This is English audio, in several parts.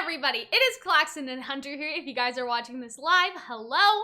everybody, it is Calxiyn and Hunter here. If you guys are watching this live, hello.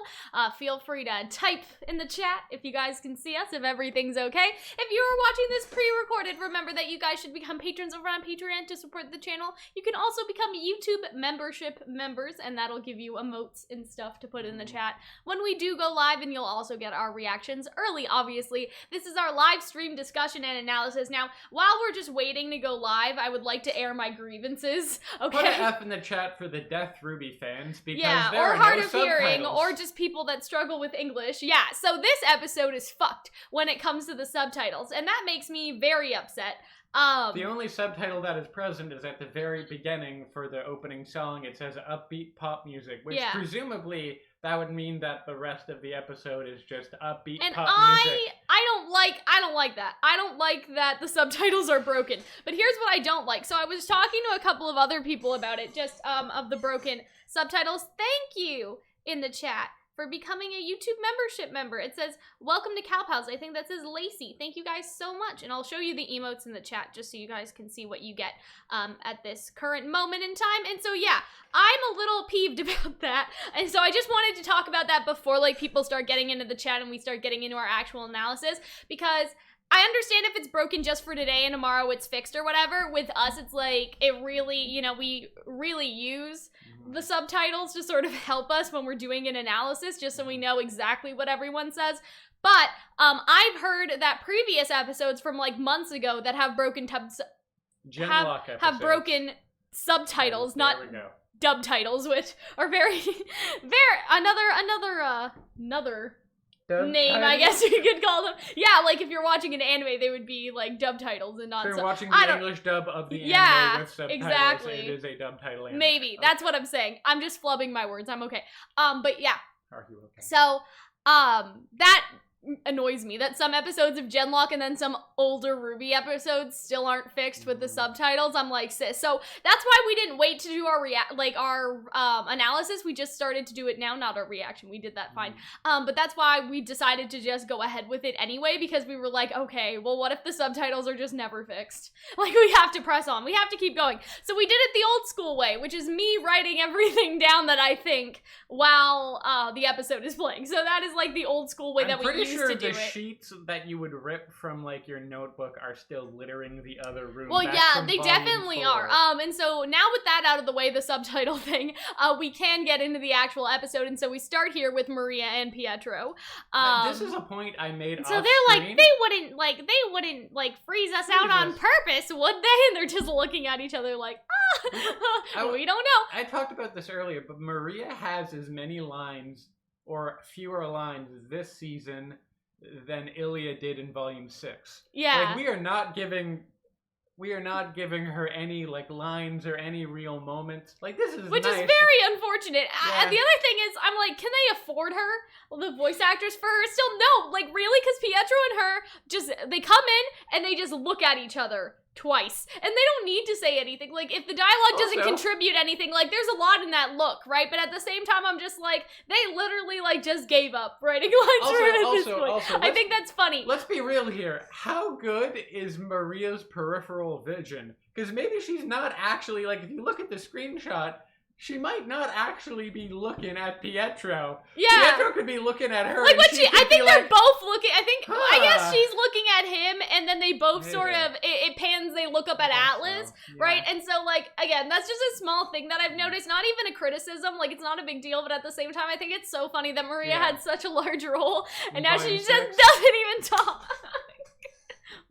Feel free to type in the chat if you guys can see us, if everything's okay. If you are watching this pre-recorded, remember that you guys should become patrons over on Patreon to support the channel. You can also become YouTube membership members, and that'll give you emotes and stuff to put in the chat when we do go live, and you'll also get our reactions early, obviously. This is our live stream discussion and analysis. Now, while we're just waiting to go live, I would like to air my grievances. Okay. Put an F in the chat for the Death RWBY fans, because there or are hard no of hearing, subtitles. or just people that struggle with English. Yeah, so this episode is fucked when it comes to the subtitles, and that makes me very upset. The only subtitle that is present is at the very beginning for the opening song. It says upbeat pop music, which presumably that would mean that the rest of the episode is just upbeat pop music. I don't like that. I don't like that the subtitles are broken. But here's what I don't like. So I was talking to a couple of other people about it, just of the broken subtitles. Thank you in the chat for becoming a YouTube membership member. It says, welcome to Calpals. I think that says Lacey. Thank you guys so much. And I'll show you the emotes in the chat just so you guys can see what you get at this current moment in time. And so, yeah, I'm a little peeved about that. And so I just wanted to talk about that before, like, people start getting into the chat and we start getting into our actual analysis, because I understand if it's broken just for today and tomorrow it's fixed or whatever. With us, it's like, it really, you know, we really use the subtitles to sort of help us when we're doing an analysis, just so we know exactly what everyone says. But I've heard that previous episodes from like months ago that have broken have broken subtitles, not dub titles, which are very another name, I guess you could call them. Yeah, like if you're watching an anime, they would be like dub titles and not. If you're watching the English dub of the anime with subtitles, exactly. It is a dub title anime. Maybe that's what I'm saying. I'm just flubbing my words. I'm okay. But yeah. Are you okay? So, that annoys me that some episodes of Genlock and then some older RWBY episodes still aren't fixed with the subtitles. I'm like, sis. So that's why we didn't wait to do our analysis. We just started to do it now, not our reaction. We did that fine. But that's why we decided to just go ahead with it anyway, because we were like, okay, well, what if the subtitles are just never fixed? Like, we have to press on. We have to keep going. So we did it the old school way, which is me writing everything down that I think while the episode is playing. So that is like the old school way that we used to do it. The sheets that you would rip from like your notebook are still littering the other room. Well, yeah, they definitely are. And so now with that out of the way, the subtitle thing, we can get into the actual episode. And so we start here with Maria and Pietro. This is a point I made. So they're like, they wouldn't freeze us out on purpose, would they? And they're just looking at each other like, we don't know. I talked about this earlier, but Maria has as many lines or fewer lines this season than Ilya did in Volume 6. Yeah. Like, we are not giving her any, like, lines or any real moments. Like, this is Which nice. is very unfortunate. Yeah. And the other thing is, I'm like, can they afford her? Well, the voice actors for her? Still, no. Like, really? Because Pietro and her, they come in and they just look at each other twice. And they don't need to say anything. Like, if the dialogue doesn't contribute anything, like, there's a lot in that look, right? But at the same time, I'm just like, they literally, like, just gave up writing lines for it at this point. I think that's funny. Let's be real here. How good is Maria's peripheral vision? Because maybe she's not actually, like, if you look at the screenshot, she might not actually be looking at Pietro. Yeah. Pietro could be looking at her. Like, I think they're both looking, I guess she's looking at him, and then they both sort of, it pans, they look up at Atlas, right? And so, like, again, that's just a small thing that I've noticed, not even a criticism, like, it's not a big deal, but at the same time, I think it's so funny that Maria had such a large role, and now she just doesn't even talk.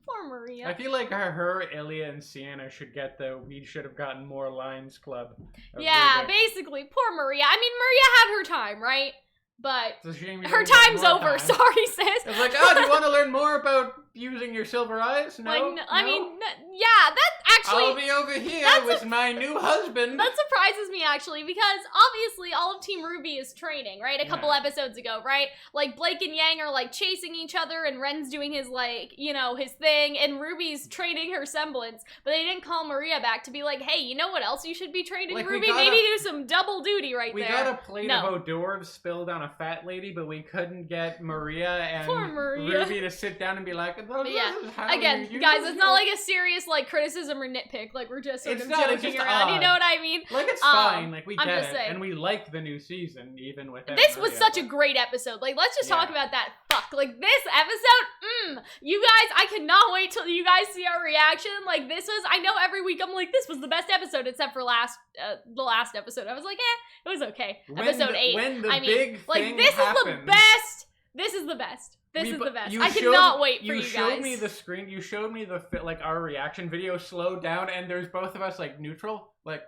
Poor Maria. I feel like her, Ilya, and Sienna should get the "we should have gotten more lines" club. Yeah, basically. Poor Maria. I mean, Maria had her time, right? But her time's over. Sorry, sis. It's like, oh, do you want to learn more about using your silver eyes? No. Like, I mean, yeah, that actually. I'll be over here with my new husband. That surprises me, actually, because obviously all of Team RWBY is training, right? A couple episodes ago, right? Like, Blake and Yang are, like, chasing each other, and Ren's doing his, like, you know, his thing, and Ruby's training her semblance, but they didn't call Maria back to be like, hey, you know what else you should be training, like, RWBY? Maybe do some double duty right there. We got a plate of hors d'oeuvres spilled on a fat lady, but we couldn't get Maria and RWBY to sit down and be like, well, again, guys, it's not like a serious, like, criticism criticism or nitpick. Like, we're just sort It's of not, it's joking just around. odd. You know what I mean? Like, it's fine. Like, we I'm get just it. saying. And we like the new season, even with This was Maria, such a but- great episode. Like, let's just talk Yeah. about that. Fuck. Like, this episode, you guys, I cannot wait till you guys see our reaction. Like, this was, I know every week I'm like, this was the best episode, except for the last episode. I was like, it was okay. Episode 8. When the I mean, big like, thing this happens, is the best. This is the best. This is the best. I cannot wait for you guys. You showed me the screen. You showed me like our reaction video slowed down, and there's both of us like neutral, like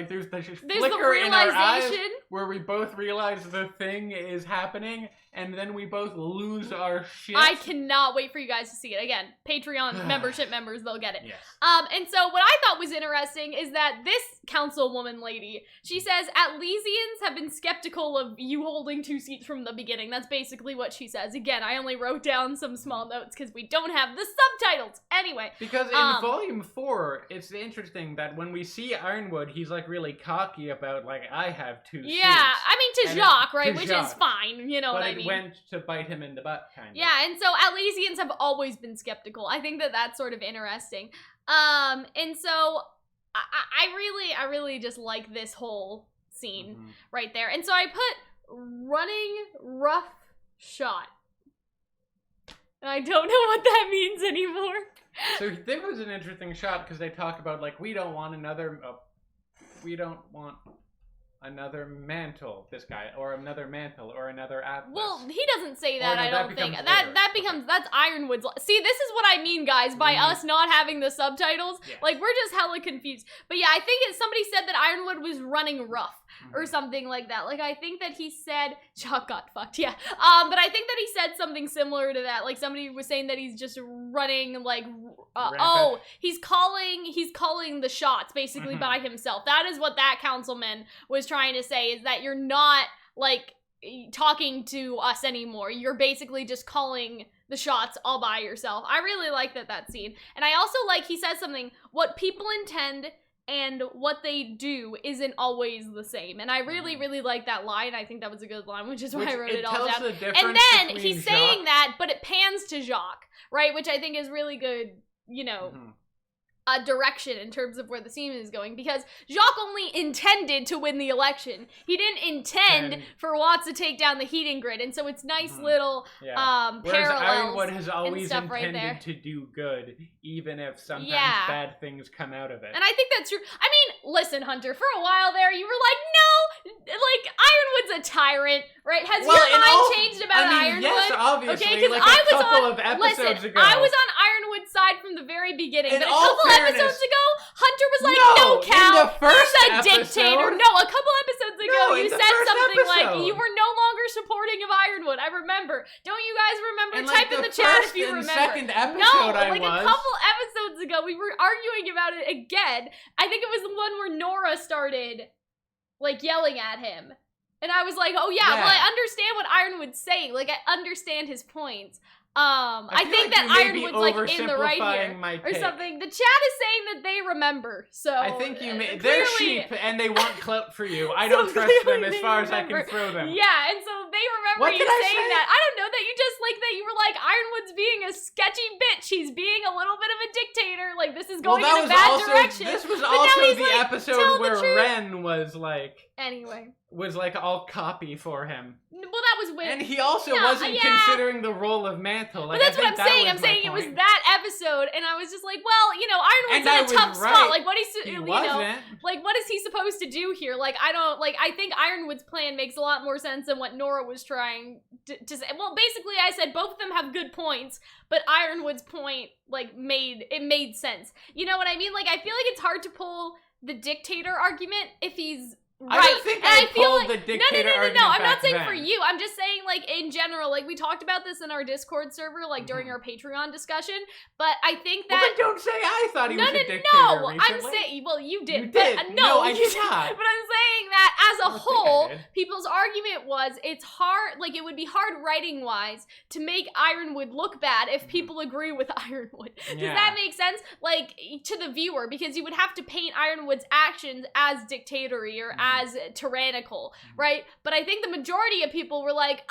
there's the flicker in our eyes where we both realize the thing is happening, and then we both lose our shit. I cannot wait for you guys to see it. Again, Patreon membership members, they'll get it. Yes. And so what I thought was interesting is that this councilwoman lady, she says, Atlesians have been skeptical of you holding 2 seats from the beginning. That's basically what she says. Again, I only wrote down some small notes because we don't have the subtitles. Anyway. Because in Volume 4, it's interesting that when we see Ironwood, he's like really cocky about like, I have 2 seats. Yeah, I mean to Jacques, right? Which Jacques. is fine, you know but what I mean? it went to bite him in the butt, kind of. Yeah, and so Atlesians have always been skeptical. I think that that's sort of interesting. And so I really just like this whole scene right there. And so I put running rough shot. And I don't know what that means anymore. So there was an interesting shot because they talk about like we don't want another mantle, this guy, or another mantle, or another atlas. Well, he doesn't say that, no, I that don't think. becomes That later. becomes, that's Ironwood's. See, this is what I mean, guys, by us not having the subtitles. Yeah. Like, we're just hella confused. But yeah, I think somebody said that Ironwood was running rough. Or something like that. Like, I think that he said, Jacques got fucked, yeah. But I think that he said something similar to that. Like, somebody was saying that he's just running, like, he's calling the shots, basically, by himself. That is what that councilman was trying to say, is that you're not, like, talking to us anymore. You're basically just calling the shots all by yourself. I really like that scene. And I also like, he says something, what people intend and what they do isn't always the same. And I really, really like that line. I think that was a good line, which is why I wrote it all down. And then he's saying that, but it pans to Jacques, right? Which I think is really good, you know, direction in terms of where the scene is going, because Jacques only intended to win the election. He didn't intend for Watts to take down the heating grid, and so it's nice little Whereas parallels. Ironwood has always stuff right intended there. to do good, even if sometimes bad things come out of it. And I think that's true. I mean, listen, Hunter, for a while there, you were like, no, like, Ironwood's a tyrant, right? Has your mind changed about Ironwood? Yes, obviously. Okay, because like I was couple on, of episodes ago. I was on Ironwood's side from the very beginning, In but a all couple episodes fairness- ago, Hunter was like, No, no, Cal, in the first he's a episode- dictator. No, a couple episodes ago, No, you in the said first something like, episode. you were no longer supporting of Ironwood. I remember. Don't you guys remember? And, Type in the chat if you and remember. second episode No, I like was. a couple episodes ago, we were arguing about it again. I think it was the one where Nora started, like, yelling at him. And I was like, oh yeah, well, I understand what Ironwood's saying. Like, I understand his points. I feel think like that you may be Ironwood's, like, in the right here. oversimplifying my Or take. something. The chat is saying that they remember, so... I think you may. clearly- They're sheep, and they want clout for you. I So don't trust them clearly as they far as I remember. can throw them. Yeah, and so they remember What you did I saying say? that. I don't know, that you just, like, that you were like, Ironwood's being a sketchy bitch. He's being a little bit of a dictator. Like, this is going in a bad direction. This was But now also he's the like, episode "Tell the where truth." Ren was Anyway. like all copy for him. Well, that was when... And he also No, wasn't yeah. considering the role of Mantle. Like, But that's I what think I'm that saying. was I'm my saying it was point. that episode, and I was just like, well, you know, Ironwood's And I in a was tough right. spot. Like, what He you know, wasn't. like, what is he supposed to do here? Like, I think Ironwood's plan makes a lot more sense than what Nora was trying to say. Well, basically, I said both of them have good points, but Ironwood's point, like, made sense. You know what I mean? Like, I feel like it's hard to pull the dictator argument if he's right. I don't think And I feel pulled like, the dictator argument No, I'm not back saying then. for you. I'm just saying, like, in general, like, we talked about this in our Discord server, like, during our Patreon discussion, but I think that... Well, then don't say I thought he was a dictator No, recently. I'm saying, well, you did. You but, did. no, I you did didn't. not. But I'm saying that as a I think I whole, did. people's argument was, it's hard, like, it would be hard writing-wise to make Ironwood look bad if people agree with Ironwood. Does that make sense? Like, to the viewer, because you would have to paint Ironwood's actions as dictatory or as tyrannical, right? But I think the majority of people were like,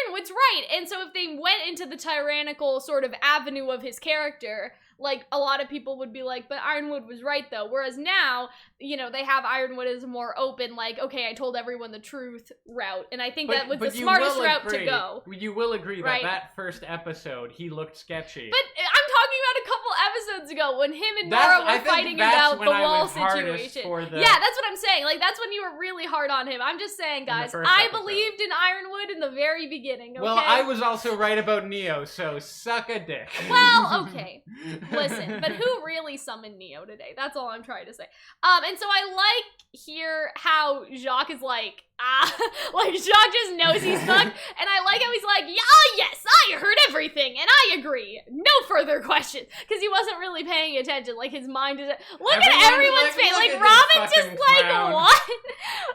Ironwood's right. And so if they went into the tyrannical sort of avenue of his character, like, a lot of people would be like, but Ironwood was right, though. Whereas now, you know, they have Ironwood as a more open, like, okay, I told everyone the truth route. And I think that was the smartest route to go. You will agree right? that first episode, he looked sketchy. But I'm talking about a couple episodes ago when him and Nora were fighting about the wall situation. Yeah, that's what I'm saying. Like, that's when you were really hard on him. I'm just saying, guys, I believed in Ironwood in the very beginning, okay? Well, I was also right about Neo, so suck a dick. Well, okay. Listen, but who really summoned Neo today? That's all I'm trying to say. And so I like here how Jacques is like, like Jacques just knows he's fucked, and I like how he's like, yeah, oh yes, I heard everything, and I agree. No further questions, because he wasn't really paying attention. Like his mind is. Look at everyone's face. Like Robin's just like, clown. What?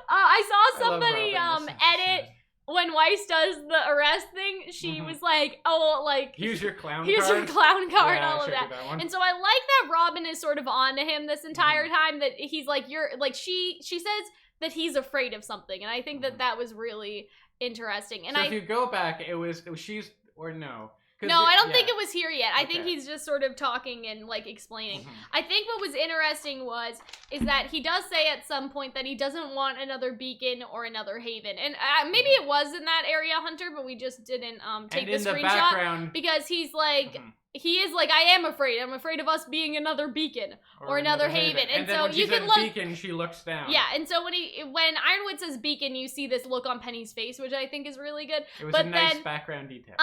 I saw somebody edit. When Weiss does the arrest thing, she was like, oh, like... Here's your clown card. Here's your clown card, yeah, all of that. And so I like that Robin is sort of on to him this entire time, that he's like, you're... Like, she says that he's afraid of something, and I think that that was really interesting. And so if you go back, it was she's... Or no... No, I don't think it was here yet. I think he's just sort of talking and, like, explaining. I think what was interesting is that he does say at some point that he doesn't want another beacon or another haven. And maybe it was in that area, Hunter, but we just didn't take the screenshot. Because he's like... He is like, I am afraid. I'm afraid of us being another beacon or another haven. And so when you can look. Beacon, she looks down. Yeah, and so when Ironwood says beacon, you see this look on Penny's face, which I think is really good. It was a nice background detail.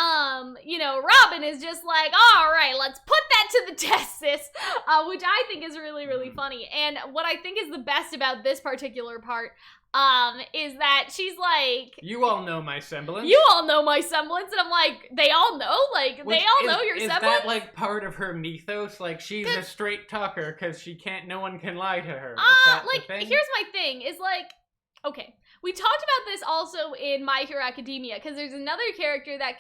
You know, Robin is just like, all right, let's put that to the test, sis, which I think is really, really funny. And what I think is the best about this particular part is that she's like, you all know my semblance. You all know my semblance, and I'm like, they all know? Like, they all know your semblance? Is that, like, part of her mythos? Like, she's a straight talker because no one can lie to her. Is that like, the thing? Here's my thing, is like, okay, we talked about this also in My Hero Academia, because there's another character that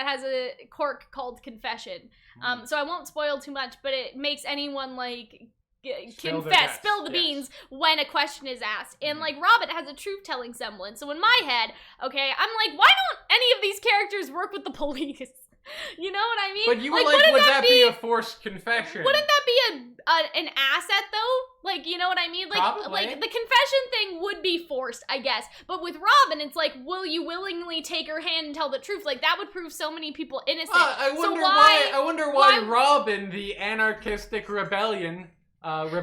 has a quirk called confession. So I won't spoil too much, but it makes anyone, like... spill the beans when a question is asked. And like Robin has a truth-telling semblance. So in my head, okay, I'm like, why don't any of these characters work with the police? You know what I mean? But you were like, would that be a forced confession? Wouldn't that be an asset though? Like, you know what I mean? Like, probably. Like the confession thing would be forced, I guess. But with Robin, it's like, will you willingly take her hand and tell the truth? Like, that would prove so many people innocent. I wonder why Robin, the anarchistic rebellion,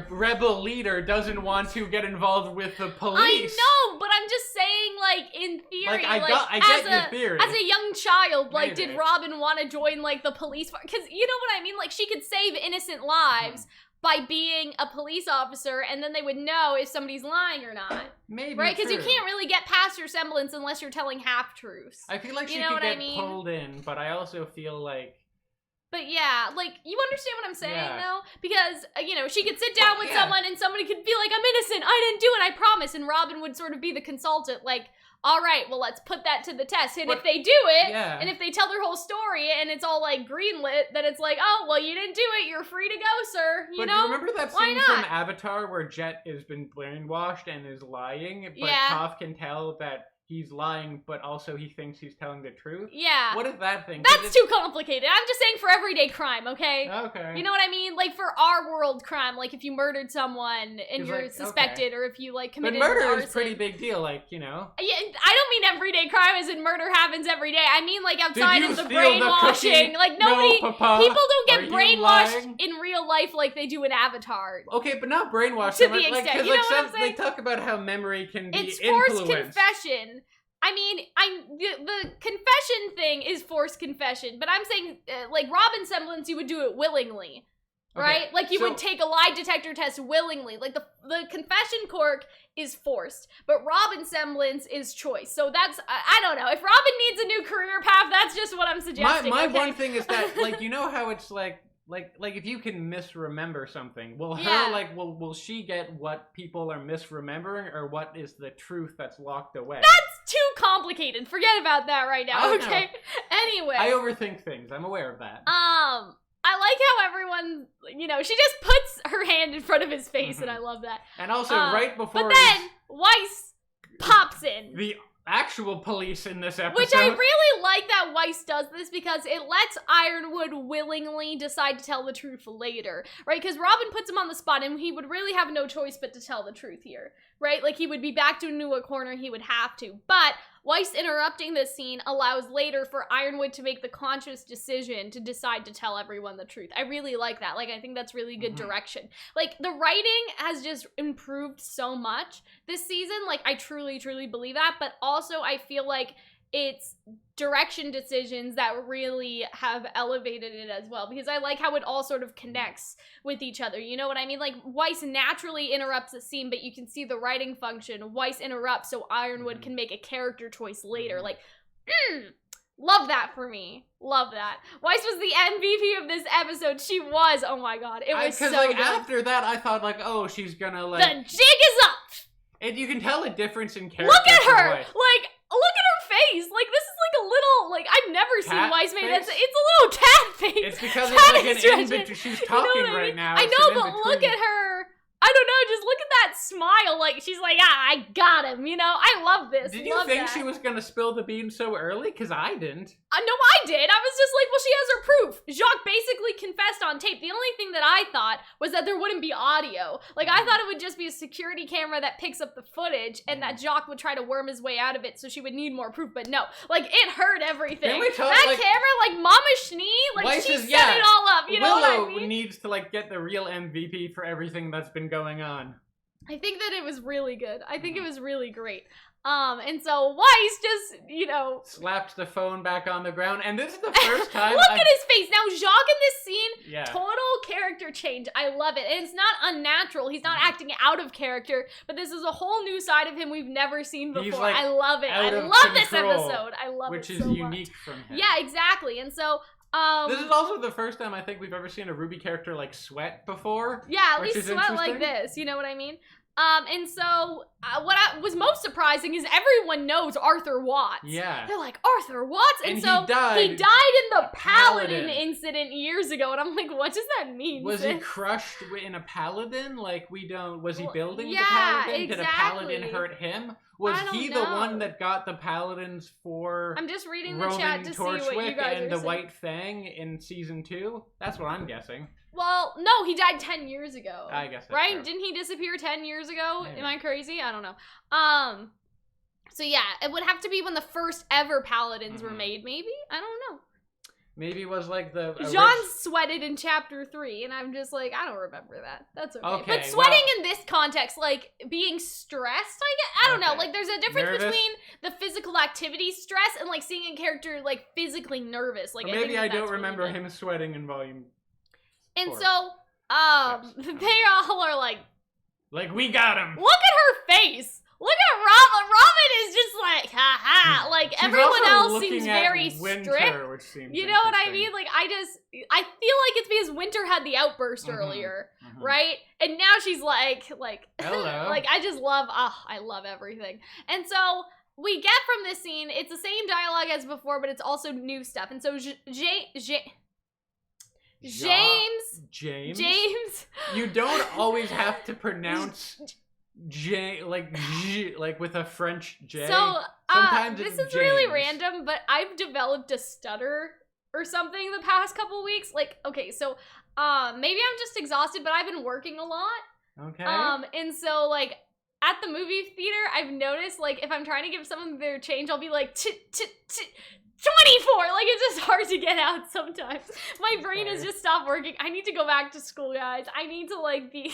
rebel leader, doesn't want to get involved with the police. I know, but I'm just saying, like, in theory, I get your theory. As a young child, like, Maybe. did Robin want to join, like, the police? Because, you know what I mean? Like, she could save innocent lives by being a police officer, and then they would know if somebody's lying or not. Maybe, right? Because you can't really get past your semblance unless you're telling half-truths. I feel like she could get pulled in, but I also feel like... But yeah, like, you understand what I'm saying, though? Because, you know, she could sit down with someone and somebody could be like, I'm innocent, I didn't do it, I promise. And Robin would sort of be the consultant, like, all right, well, let's put that to the test. And if they do it, and if they tell their whole story and it's all, like, greenlit, then it's like, oh, well, you didn't do it, you're free to go, sir, you know? But do you remember that scene from Avatar where Jet has been brainwashed and is lying, but Toph can tell that he's lying, but also he thinks he's telling the truth? Yeah. What is that thing? That's too complicated. I'm just saying for everyday crime, okay? Okay. You know what I mean? Like, for our world crime, like, if you murdered someone and you're suspected, or if you, like, committed arson. But murder is a pretty big deal, like, you know? Yeah, I don't mean everyday crime as in murder happens every day. I mean, like, outside of the brainwashing. Like, nobody... No, Papa. People don't get brainwashed in real life like they do in Avatar. Okay, but not brainwashed. To the extent. You know what I'm saying? They talk about how memory can be influenced. It's forced confession. I mean, the confession thing is forced confession, but I'm saying, like, Robin semblance, you would do it willingly, right? Okay, like, you would take a lie detector test willingly. Like, the confession quirk is forced, but Robin semblance is choice. So that's, I don't know. If Robin needs a new career path, that's just what I'm suggesting. My one thing is that, like, you know how it's like if you can misremember something, will she get what people are misremembering, or what is the truth that's locked away? That's too complicated. Forget about that right now, okay? Anyway. I overthink things. I'm aware of that. I like how everyone, you know, she just puts her hand in front of his face, and I love that. And also, right before... But then, Weiss pops in. actual police in this episode. Which I really like that Weiss does this because it lets Ironwood willingly decide to tell the truth later, right? Because Robin puts him on the spot and he would really have no choice but to tell the truth here, right? Like he would be backed into a corner, he would have to. But Weiss interrupting this scene allows later for Ironwood to make the conscious decision to decide to tell everyone the truth. I really like that. Like, I think that's really good direction. Like, the writing has just improved so much this season. Like, I truly, truly believe that. But also, I feel like it's direction decisions that really have elevated it as well, because I like how it all sort of connects with each other. You know what I mean? Like, Weiss naturally interrupts the scene, but you can see the writing function. Weiss interrupts so Ironwood can make a character choice later. Like, love that for me. Love that. Weiss was the MVP of this episode. She was. Oh my god. It was so like, good. after that, I thought, like, oh, she's gonna, like... The jig is up! And you can tell a difference in character. Look at her! Weiss. Like, look at her face! Like, this is like a little, like, I've never seen Weiss made that. It's a little cat face. It's because it's like an in-between. She's talking right now. I know, but look at her. I don't know, just look at that smile. Like, she's like, I got him, you know? I love this. Did you think she was gonna spill the beans so early? Because I didn't. No, I did. I was just like, well, she has her proof. Jacques basically confessed on tape. The only thing that I thought was that there wouldn't be audio. Like, I thought it would just be a security camera that picks up the footage and that Jacques would try to worm his way out of it so she would need more proof. But no, like, it heard everything. Can we talk, that like, camera, like, Mama Schnee, like, Weiss she is, set it all up. You know Willow what I mean? needs to, like, get the real MVP for everything that's been going on. I think that it was really good. I think it was really great. And so Weiss just, you know... slapped the phone back on the ground, and this is the first time Look at his face! Now, Jacques in this scene, yeah. total character change. I love it. And it's not unnatural. He's not acting out of character, but this is a whole new side of him we've never seen before. He's, like, I love it. I out of love this control, episode. I love which it is so unique much. from him. Yeah, exactly. And so... this is also the first time I think we've ever seen a RWBY character, like, sweat before. Yeah, at least sweat like this. You know what I mean? And so, what was most surprising is everyone knows Arthur Watts. Yeah. They're like, Arthur Watts? And so, he died in the Paladin incident years ago, and I'm like, what does that mean? Was he crushed in a Paladin? Like, was he building the Paladin? Exactly. Did a Paladin hurt him? Was he the one that got the Paladins for I'm just reading the chat to see what you guys and are the saying. White Fang in season 2? That's what I'm guessing. Well, no, he died 10 years ago. I guess that's right? true. Didn't he disappear 10 years ago? Maybe. Am I crazy? I don't know. So yeah, it would have to be when the first ever Paladins were made, maybe? I don't know. Maybe it was like the... John sweated in chapter 3, and I'm just like, I don't remember that. That's okay. But sweating in this context, like, being stressed, I don't know. Like, there's a difference between the physical activity stress and, like, seeing a character, like, physically nervous. Like, maybe I don't really remember good. him sweating in volume. And 4. so, they all are like... Like, we got him! Look at her face! Look at Robin! Robin is just like, ha-ha! Like, She's everyone also else seems looking at very Winter, strict. which seems You know what I interesting. mean? Like, I feel like it's because Winter had the outburst earlier, right? And now she's like, hello. like, I love everything. And so, we get from this scene, it's the same dialogue as before, but it's also new stuff. And so, James. You don't always have to pronounce like with a French J. So, sometimes this it's is really James. random, but I've developed a stutter or something the past couple weeks. Like, okay, so, maybe I'm just exhausted, but I've been working a lot. Okay. And so, like, at the movie theater, I've noticed, like, if I'm trying to give someone their change, I'll be like, 24! Like, it's just hard to get out sometimes. My brain has just stopped working. I need to go back to school, guys. I need to, like, be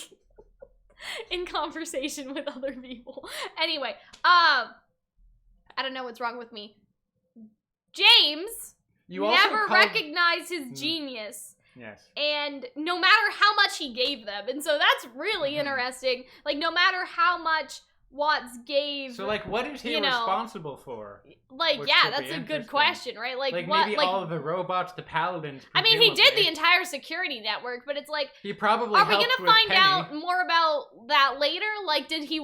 in conversation with other people. Anyway, I don't know what's wrong with me. James never recognized his genius. Yes. And no matter how much he gave them. And so that's really interesting. Like, no matter how much Watts gave... So, like, what is he responsible for? Like, yeah, that's a good question, right? Like what, maybe all of the robots, the Paladins, I mean, he did the entire security network, but it's like... He probably Are we gonna find Penny. out more about that later? Like, did he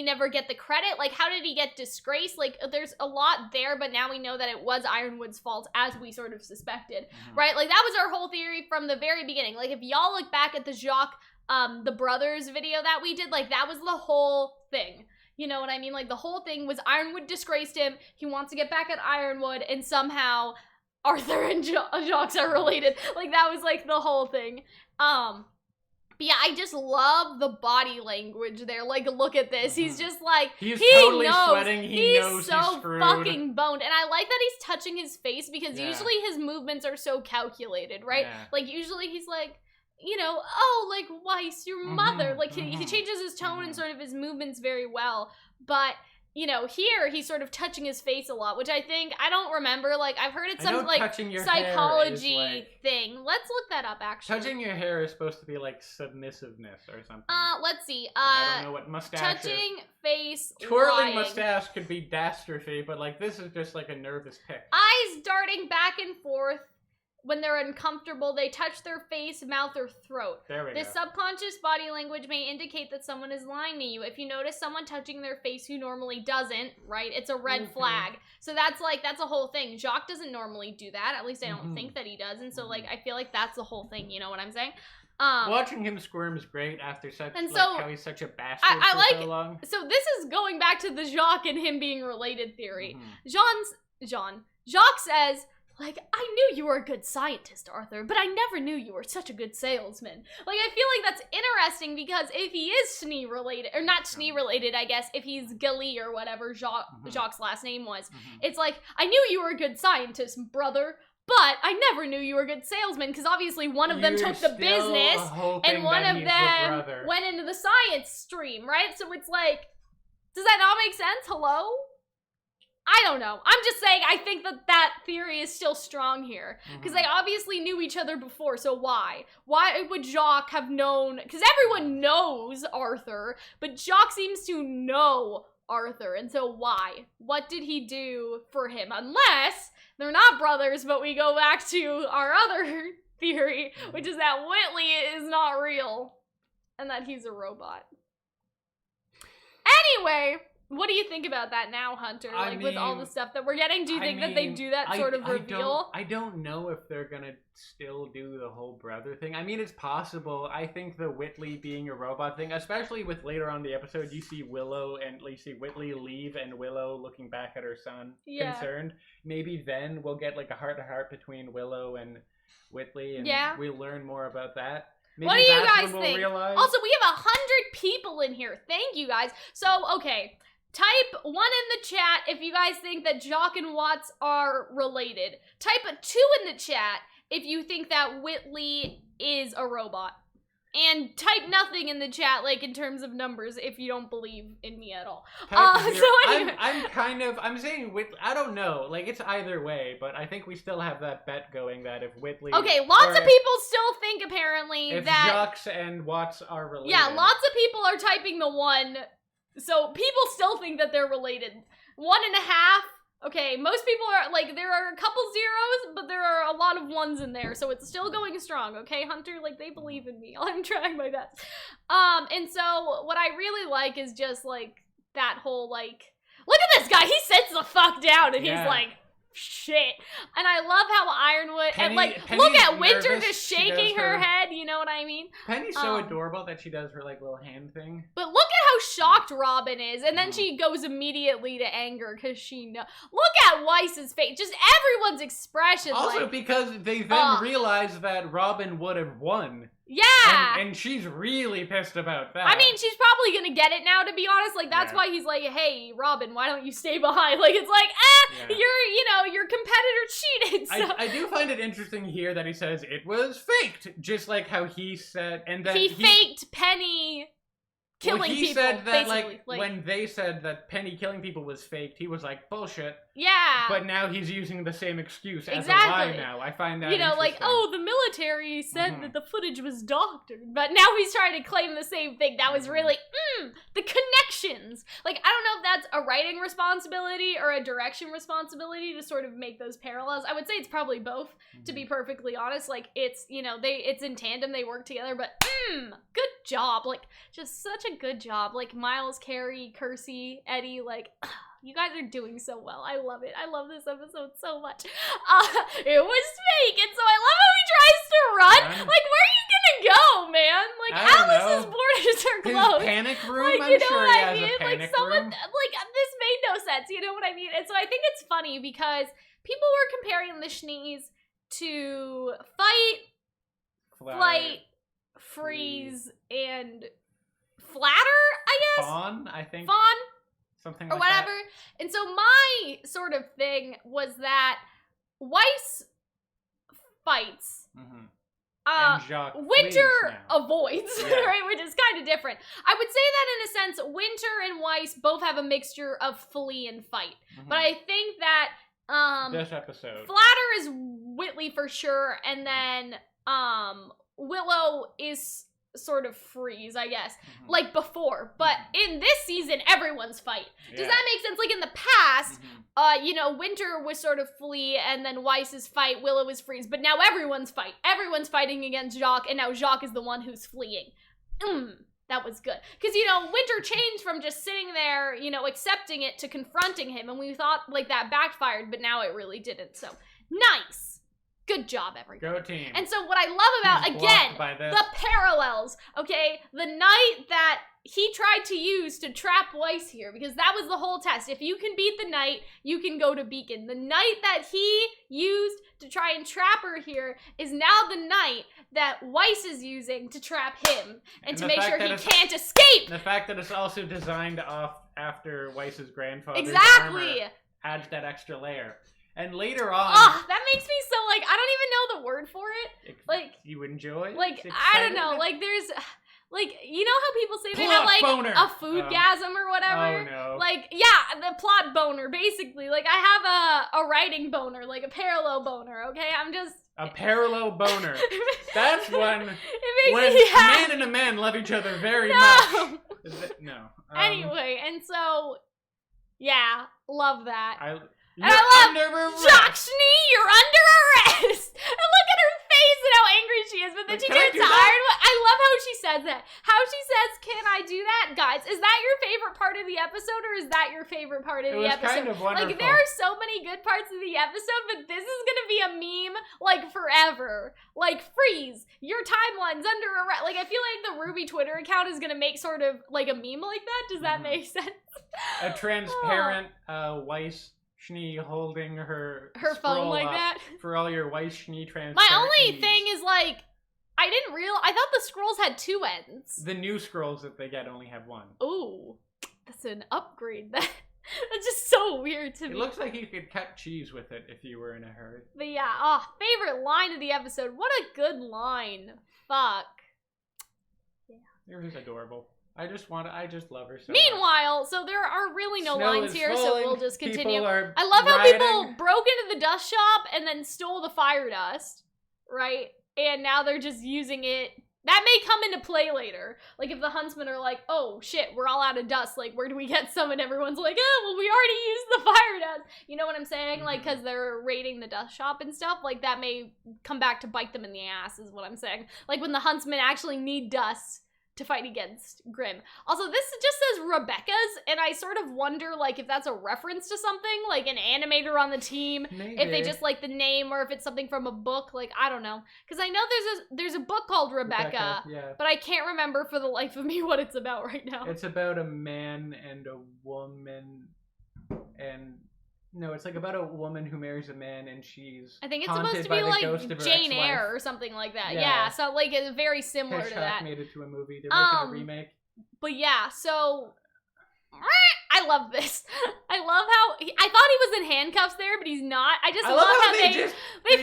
never get the credit? Like, how did he get disgraced? Like, there's a lot there, but now we know that it was Ironwood's fault, as we sort of suspected, right? Like, that was our whole theory from the very beginning. Like, if y'all look back at the Jacques, the brothers video that we did, like, that was the whole thing. You know what I mean? Like, the whole thing was Ironwood disgraced him. He wants to get back at Ironwood, and somehow Arthur and Jacques are related. Like, that was, like, the whole thing. But yeah, I just love the body language there. Like, look at this. He's just like, he's he totally knows. sweating. He knows so he's screwed. fucking boned. And I like that he's touching his face because Yeah. usually his movements are so calculated, right? Yeah. Like, usually he's like, you know, oh, like, Weiss, your mother. Like, he changes his tone and sort of his movements very well. But, you know, here he's sort of touching his face a lot, which I think, I don't remember, like, I've heard it's some, like, psychology thing. Let's look that up, actually. Touching your hair is supposed to be, like, submissiveness or something. Let's see. I don't know what mustache touching face, twirling lying. mustache could be dastardly, but, like, this is just, like, a nervous pick. Eyes darting back and forth. When they're uncomfortable, they touch their face, mouth, or throat. There we go. This subconscious body language may indicate that someone is lying to you. If you notice someone touching their face who normally doesn't, right, it's a red flag. So that's a whole thing. Jacques doesn't normally do that. At least I don't think that he does. And so, like, I feel like that's the whole thing. You know what I'm saying? Watching him squirm is great after such, and like, so, how he's such a bastard for like, so long. So this is going back to the Jacques and him being related theory. Jacques says, like, I knew you were a good scientist, Arthur, but I never knew you were such a good salesman. Like, I feel like that's interesting because if he is Schnee related, or not Schnee related, I guess, if he's Gilly or whatever Jacques' last name was, it's like, I knew you were a good scientist, brother, but I never knew you were a good salesman, because obviously one of them took the business, and one of them went into the science stream, right? So it's like, does that not make sense? Hello? I don't know. I'm just saying I think that theory is still strong here. Because they obviously knew each other before, so why? Why would Jacques have known? Because everyone knows Arthur, but Jacques seems to know Arthur, and so why? What did he do for him? Unless they're not brothers, but we go back to our other theory, which is that Whitley is not real, and that he's a robot. Anyway... What do you think about that now, Hunter? Like, with all the stuff that we're getting, do you think that they do that sort of reveal? I don't know if they're gonna still do the whole brother thing. I mean, it's possible. I think the Whitley being a robot thing, especially with later on in the episode, you see Whitley leave and Willow looking back at her son, concerned. Maybe then we'll get, like, a heart-to-heart between Willow and Whitley, and we'll learn more about that. Maybe what do you guys think? Realize. Also, we have 100 people in here. Thank you, guys. So, okay. Type 1 in the chat if you guys think that Jacques and Watts are related. Type a 2 in the chat if you think that Whitley is a robot. And type nothing in the chat, like, in terms of numbers, if you don't believe in me at all. So anyway. I'm saying Whitley, I don't know. Like, it's either way, but I think we still have that bet going that if Whitley... Okay, lots of people still think, apparently, if that... Jacques and Watts are related. Yeah, lots of people are typing the 1... So, people still think that they're related. 1.5. Okay, most people are, like, there are a couple zeros, but there are a lot of 1s in there, so it's still going strong, okay, Hunter? Like, they believe in me. I'm trying my best. And so, what I really like is just, like, that whole, like, look at this guy! He sits the fuck down, and he's like... Shit. And I love how Ironwood and like look at Winter just shaking her head, you know what I mean? Penny's so adorable that she does her like little hand thing. But look at how shocked Robin is, and then she goes immediately to anger because she knows. Look at Weiss's face, just everyone's expression. Also, like, because they then realize that Robin would have won. Yeah! And she's really pissed about that. I mean, she's probably gonna get it now, to be honest. Like, that's why he's like, hey, Robin, why don't you stay behind? Like, it's like, your competitor cheated. So. I do find it interesting here that he says it was faked. Just like how he said, and then he faked Penny killing people, said that, basically. like, when they said that Penny killing people was faked, he was like, bullshit. Yeah. But now he's using the same excuse as a lie now. I find that like, oh, the military said that the footage was doctored, but now he's trying to claim the same thing. That was really, the connections. Like, I don't know if that's a writing responsibility or a direction responsibility to sort of make those parallels. I would say it's probably both, to be perfectly honest. Like, it's, it's in tandem, they work together, but, good job. Like, just such a good job. Like, Miles, Carrie, Kersey, Eddie, like, you guys are doing so well. I love it. I love this episode so much. It was fake, and so I love how he tries to run. Like, where are you gonna to go, man? Like, Alice's borders are His closed. panic room, Like, I'm you know sure what he I has mean? a panic Like, someone, room. like, this made no sense, you know what I mean? And so I think it's funny because people were comparing the Schnees to fight, flight, freeze, and flatter, I guess? Fawn, I think. Fawn? Something Or like whatever. And so my sort of thing was that Weiss fights. Mm-hmm. And Jacques Winter flees now. avoids, Yeah. right? Which is kind of different. I would say that in a sense, Winter and Weiss both have a mixture of flee and fight. Mhm. But I think that this episode. Flatter is Whitley for sure, and then Willow is sort of freeze, I guess, Mhm. like before. But in this season, everyone's fight. Does Yeah. that make sense? Like in the past, Mhm. you know, Winter was sort of flee, and then Weiss is fight, Willow is freeze. But now everyone's fight. Everyone's fighting against Jacques, and now Jacques is the one who's fleeing. That was good. Because, you know, Winter changed from just sitting there, you know, accepting it to confronting him, and we thought, like, that backfired, but now it really didn't. So, nice. Good job, everybody. Go team. And so what I love about, He's again, blocked by this. the parallels, okay? The knight that he tried to use to trap Weiss here, because that was the whole test. If you can beat the knight, you can go to Beacon. The knight that he used to try and trap her here is now the knight that Weiss is using to trap him and to the make fact sure that he it's- can't escape. The fact that it's also designed off after Weiss's grandfather's Exactly. armor adds that extra layer. And later on, Oh, that makes me so, like, I don't even know the word for it. Like, you enjoy? like, It's I don't excited? know, like, there's, like, you know how people say they Plot have, like, boner. a foodgasm or whatever? Oh no. Like, yeah, the plot boner, basically. Like, I have a writing boner, like a parallel boner, okay? I'm just... a parallel boner. That's when it makes when me a man and a man love each other very much. No. Anyway, and so, yeah, love that. You're I love under arrest. Jacques Schnee, you're under arrest! And look at her face and how angry she is, but then Like, she can I gets do that? tired. I love how she says that. How she says, can I do that? Guys, is that your favorite part of the episode, or is that your favorite part of It the was episode? kind of wonderful. Like, there are so many good parts of the episode, but this is gonna be a meme, like, forever. Like, freeze, your timeline's under arrest. Like, I feel like the RWBY Twitter account is gonna make sort of, like, a meme like that. Does that make sense? A transparent Weiss Schnee holding her phone scroll like up that. for all your Weiss Schnee transparent My only needs. thing is, like, I thought the scrolls had two ends. The new scrolls that they get only have one. Ooh, that's an upgrade. That's just so weird to It me. looks like you could cut cheese with it if you were in a hurry. But yeah, favorite line of the episode. What a good line. Fuck. It was adorable. I just love her so much. Meanwhile, so there are really no Snow lines is here, so falling. we'll just People continue. are I love how rioting. people broke into the dust shop and then stole the fire dust, right? And now they're just using it. That may come into play later. Like, if the huntsmen are like, oh, shit, we're all out of dust. Like, where do we get some? And everyone's like, oh, well, we already used the fire dust. You know what I'm saying? Like, because they're raiding the dust shop and stuff. Like, that may come back to bite them in the ass, is what I'm saying. Like, when the huntsmen actually need dust to fight against Grimm. Also, this just says Rebecca's, and I sort of wonder, like, if that's a reference to something, like an animator on the team, Maybe. if they just like the name, or if it's something from a book, like, I don't know. Because I know there's a book called Rebecca, Yeah. but I can't remember for the life of me what it's about right now. It's about a man and a woman, and no, it's like about a woman who marries a man, and she's I think it's haunted supposed to by be the like ghost of her Jane ex-wife. Eyre or something like that. Yeah. Yeah, so like it's very similar to Hitchcock that. made it to a movie. They're making a remake. But yeah, so I love this. I love how I thought he was in handcuffs there, but he's not. I just love how they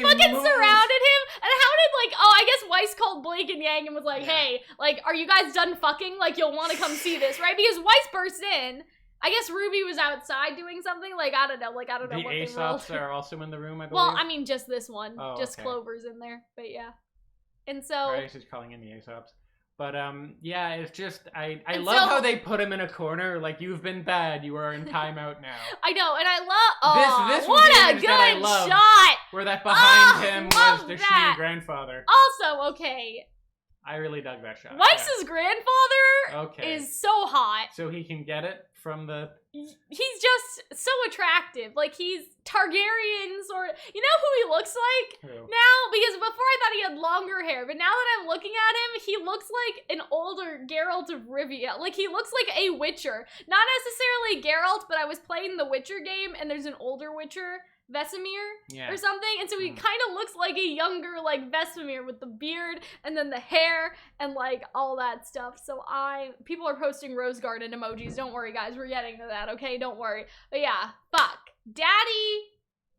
fucking moved. surrounded him. And how did, like, oh, I guess Weiss called Blake and Yang and was like, Yeah. hey, like, are you guys done fucking? Like, you'll want to come see this, right? Because Weiss burst in. I guess RWBY was outside doing something. Like, I don't know. Like, I don't know The what they Aesops rolled. are also in the room, I believe. Well, I mean, just this one. Oh, just okay. Clover's in there. But yeah. And so... I was just calling in the Aesops. But, yeah, it's just, I And love so- how they put him in a corner, like, you've been bad, you are in timeout now. I know, and I love... Oh, This was what the a image that I good loved. shot! Where that behind him was love the that. Schnee grandfather. Also, okay, I really dug that shot. Weiss's grandfather Okay. is so hot. So he can get it from the... He's just so attractive. Like, he's Targaryen sort of... You know who he looks like? Who? Now, because before I thought he had longer hair, but now that I'm looking at him, he looks like an older Geralt of Rivia. Like, he looks like a Witcher. Not necessarily Geralt, but I was playing the Witcher game, and there's an older Witcher, Vesemir, or something, and so he kind of looks like a younger, like, Vesemir with the beard, and then the hair, and, like, all that stuff. So people are posting rose garden emojis. Don't worry, guys, we're getting to that, okay? Don't worry. But yeah, fuck. Daddy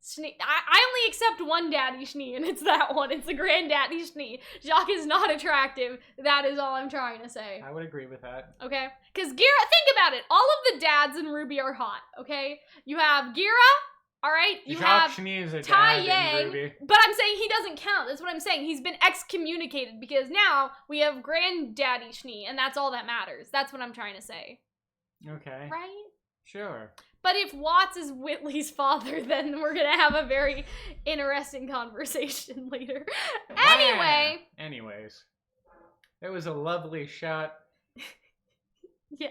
Schnee. I only accept one Daddy Schnee, and it's that one. It's the Granddaddy Schnee. Jacques is not attractive. That is all I'm trying to say. I would agree with that. Okay? Because Gira, think about it. All of the dads in RWBY are hot, okay? You have Gira, all right? You Jacques have Schnee is a Tai dad Yang, in RWBY. but I'm saying he doesn't count. That's what I'm saying. He's been excommunicated because now we have Granddaddy Schnee, and that's all that matters. That's what I'm trying to say. Okay. Right? Sure. But if Watts is Whitley's father, then we're gonna have a very interesting conversation later. Anyway. Anyways. It was a lovely shot. Yeah.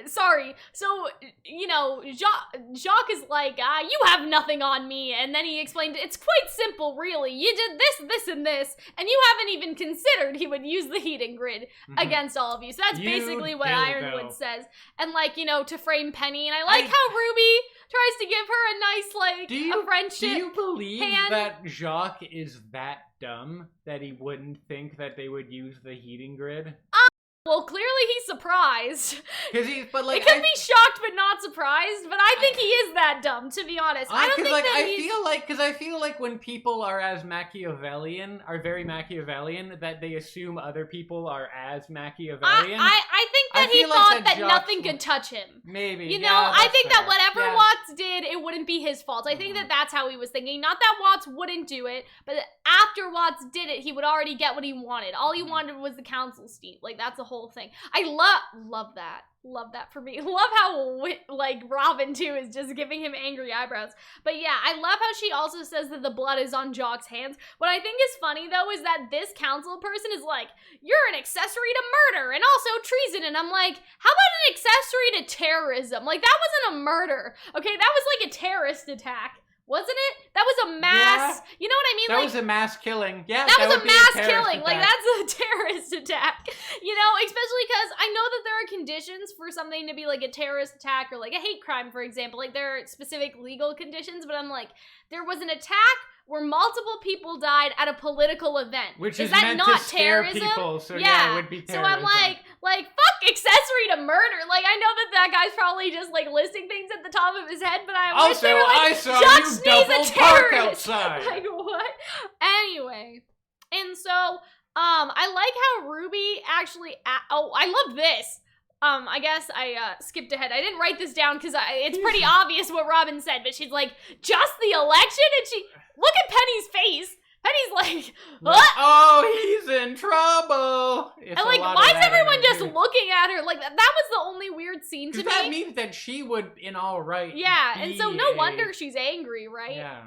Sorry. So, you know, Jacques is like, you have nothing on me. And then he explained, it's quite simple, really. You did this, this, and this. And you haven't even considered he would use the heating grid against all of you. So that's basically what Ironwood says. And, like, you know, to frame Penny. And I like how RWBY tries to give her a nice, like, a friendship. Do you believe that Jacques is that dumb that he wouldn't think that they would use the heating grid? Well, clearly he's surprised. But like, it could be shocked but not surprised, but I think he is that dumb, to be honest. I don't think like, that I feel like when people are very Machiavellian, that they assume other people are as Machiavellian. I think that he thought that nothing could touch him. Maybe. You know, I think that whatever Watts did, it wouldn't be his fault. I think that that's how he was thinking. Not that Watts wouldn't do it, but after Watts did it, he would already get what he wanted. All he wanted was the council seat. Like, that's the whole thing. I love that. Love that for me. Love how, like, Robin, too, is just giving him angry eyebrows. But yeah, I love how she also says that the blood is on Jacques' hands. What I think is funny, though, is that this council person is like, you're an accessory to murder and also treason. And I'm like, how about an accessory to terrorism? Like, that wasn't a murder. Okay, that was like a terrorist attack. Wasn't it? That was a mass, you know what I mean? That was a mass killing. Yeah, that was a mass killing. Attack. Like, that's a terrorist attack. You know, especially because I know that there are conditions for something to be like a terrorist attack or like a hate crime, for example. Like, there are specific legal conditions, but I'm like, there was an attack where multiple people died at a political event. Which is that meant not to scare terrorism? people, so yeah, it would be terrorism. So I'm like, fuck accessory to murder. Like, I know that guy's probably just, like, listing things at the top of his head, but I wish they were like, I saw Jacques you Schnee's double a park terrorist. outside. Like, what? Anyway. And so, I like how RWBY actually, I love this. I guess I skipped ahead. I didn't write this down because it's pretty obvious what Robin said, but she's like, just the election? And she, look at Penny's face. Penny's like, what? Oh, he's in trouble. And like, why is everyone just looking at her? Like, that was the only weird scene to me. That means that she would, in all right, yeah, and so no wonder she's angry, right? Yeah.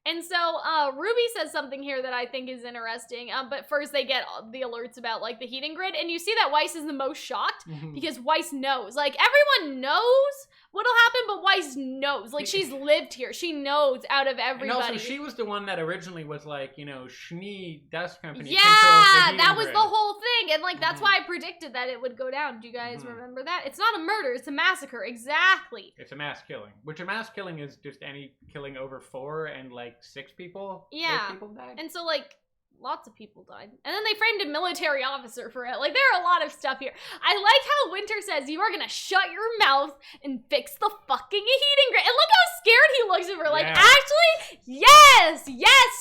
And so, RWBY says something here that I think is interesting, but first they get the alerts about, like, the heating grid, and you see that Weiss is the most shocked, because Weiss knows. Like, everyone knows what'll happen, but Weiss knows. Like, she's lived here. She knows out of everybody. And also, she was the one that originally was like, you know, Schnee Dust Company yeah, controls the heating that was grid. the whole thing, and, like, that's why I predicted that it would go down. Do you guys remember that? It's not a murder, it's a massacre. Exactly. It's a mass killing, which a mass killing is just any killing over 4 and, like, 6 people. Yeah. 8 people died. And so, like, lots of people died. And then they framed a military officer for it. Like, there are a lot of stuff here. I like how Winter says, you are gonna shut your mouth and fix the fucking heating grid. And look how scared he looks at her. Like, actually, yes,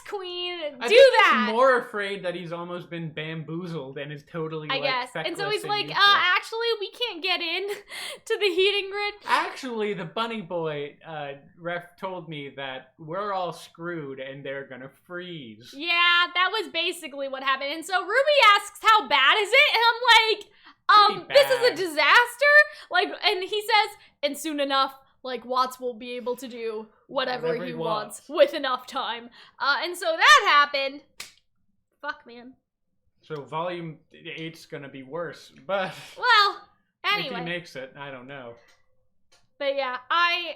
queen, do that. He's more afraid that he's almost been bamboozled and is totally, I guess. feckless And so he's like, useless. actually, we can't get in to the heating grid. Actually, the bunny boy ref told me that we're all screwed and they're gonna freeze. Yeah, that was basically what happened. And so RWBY asks, how bad is it? And I'm like, this is a disaster. Like, and he says, and soon enough, like, Watts will be able to do whatever he wants with enough time. And so that happened. Fuck, man. So volume 8's gonna be worse, but... Well, If Anyway. he makes it, I don't know. But yeah, I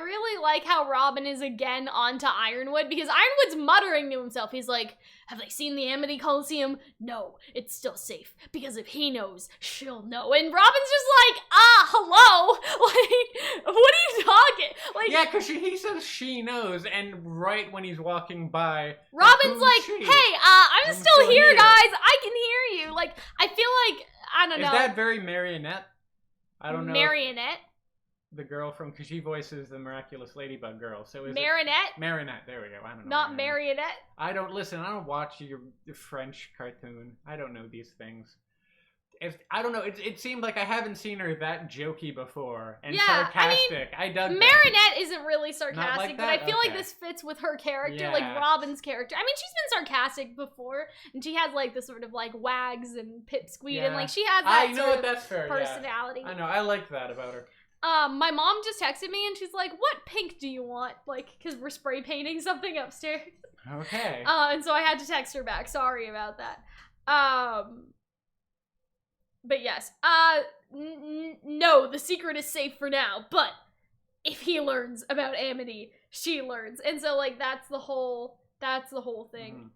really like how Robin is again onto Ironwood, because Ironwood's muttering to himself. He's like, have they seen the Amity Calxiyn? No, it's still safe, because if he knows, she'll know. And Robin's just like, hello? Like, what are you talking? Like, Yeah, because he says she knows, and right when he's walking by, Robin's like, she? hey, I'm still here, guys. I can hear you. Like, I feel like, I don't know. Is that very Marionette? I don't know. Marionette? The girl from, because she voices the Miraculous Ladybug girl, so is Marinette? Marinette, there we go, I don't know. Not Marionette? I don't watch your French cartoon. I don't know these things. I don't know, it seemed like I haven't seen her that jokey before, and sarcastic. I dug that. Marinette isn't really sarcastic, like but I that? feel like Okay. this fits with her character, Yeah. like Robin's character. I mean, she's been sarcastic before, and she has like the sort of like wags and pipsqueak, and like she has that sort of that's fair, personality. Yeah. I know, I like that about her. My mom just texted me and she's like, what pink do you want? Like, because we're spray painting something upstairs. Okay. And so I had to text her back. Sorry about that. But yes. No, the secret is safe for now. But if he learns about Amity, she learns. And so, like, that's the whole thing.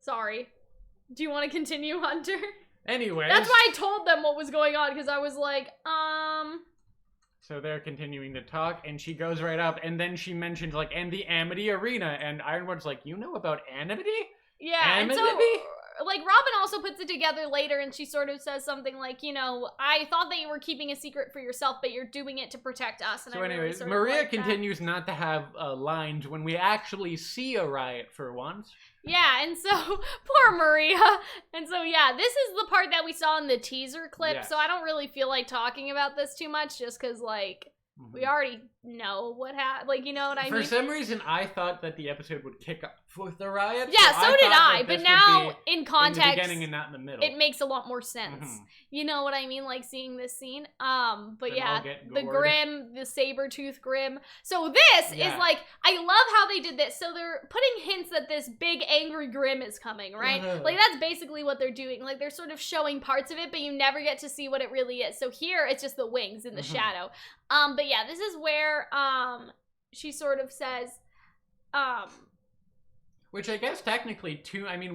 Sorry. Do you want to continue, Hunter? Anyways. That's why I told them what was going on, because I was like, So they're continuing to talk, and she goes right up, and then she mentions, like, and the Amity Arena, and Ironwood's like, you know about Amity? Yeah, Amity? and so, like, Robin also puts it together later, and she sort of says something like, you know, I thought that you were keeping a secret for yourself, but you're doing it to protect us, and So I really anyways, sort Maria of like continues not to have lines when we actually see a riot for once. Yeah, and so, poor Maria. And so, yeah, this is the part that we saw in the teaser clip, Yes. so I don't really feel like talking about this too much, just because, like, we already know what happened. Like, you know what I mean? For some reason, I thought that the episode would kick off with the riot. Yeah, so did thought I, that but this now, would be in context, in the beginning and not in the middle. it makes a lot more sense. Mhm. You know what I mean? Like, seeing this scene. But Then yeah, I'll get the gored. Grimm, the saber-tooth Grimm. So this Yeah. is like, I love how they did this. So they're putting hints that this big angry Grimm is coming, right? Uh-huh. Like, that's basically what they're doing. Like, they're sort of showing parts of it, but you never get to see what it really is. So here, it's just the wings in the Mhm. shadow. But yeah, this is where, she sort of says, Which I guess technically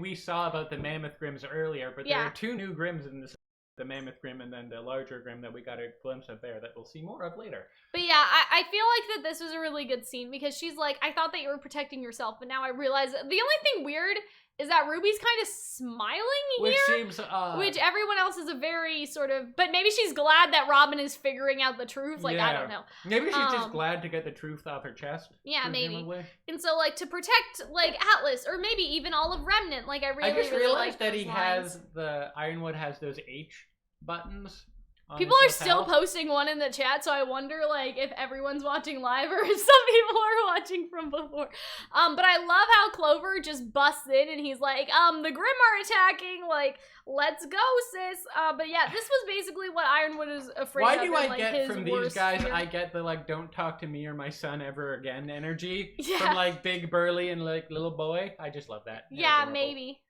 we saw about the Mammoth Grimms earlier, but there Yeah. are two new Grimms in this. The Mammoth Grimm and then the larger Grimm that we got a glimpse of there that we'll see more of later. But yeah, I feel like that this was a really good scene, because she's like, I thought that you were protecting yourself, but now I realize the only thing weird is that Ruby's kind of smiling Which here, seems odd. which everyone else is a very sort of, but maybe she's glad that Robin is figuring out the truth. Like, I Yeah. don't know. Maybe she's just glad to get the truth off her chest. Yeah, maybe. presumably. And so, like, to protect, like, Atlas, or maybe even all of Remnant, like, I really, I just really realized like that those he lines. has Ironwood has those H buttons. on People are his still lapel. posting one in the chat, so I wonder, like, if everyone's watching live or if some people are watching from before. But I love how Clover just busts in and he's like, the Grimm are attacking, like, let's go, sis. But yeah, this was basically what Ironwood is afraid Why of. do I like, get his from these worst guys, fear. I get the, like, don't talk to me or my son ever again energy Yeah. from, like, big burly and, like, little boy. I just love that. They're Yeah, adorable. maybe.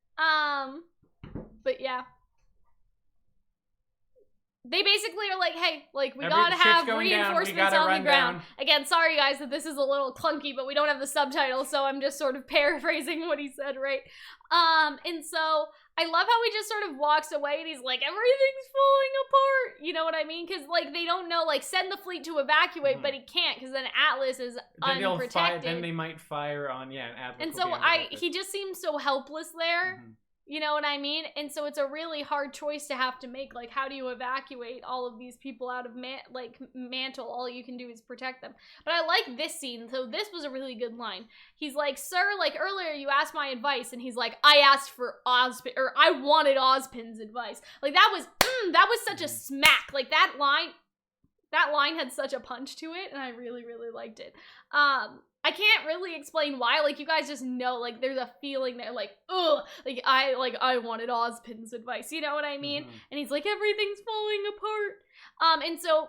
But yeah. They basically are like, hey, like, we gotta Shit's have going down. We reinforcements gotta on the run ground. down. Again, sorry guys that this is a little clunky, but we don't have the subtitles, so I'm just sort of paraphrasing what he said, right? And so I love how he just sort of walks away and he's like, everything's falling apart. You know what I mean? Because, like, they don't know, like, send the fleet to evacuate, but he can't, because then Atlas is Then they'll unprotected. then they might fire on, Atlas And will so be unprotected. he just seems so helpless there. Mhm. You know what I mean? And so it's a really hard choice to have to make. Like, how do you evacuate all of these people out of Mantle? All you can do is protect them. But I like this scene. So this was a really good line. He's like, sir, like, earlier you asked my advice. And he's like, I asked for I wanted Ozpin's advice. Like, that was such a smack. Like, that line had such a punch to it. And I really, really liked it. I can't really explain why, like, you guys just know, like, there's a feeling there, like, ugh, like, I wanted Ozpin's advice, you know what I mean? Mhm. And he's like, everything's falling apart. And so,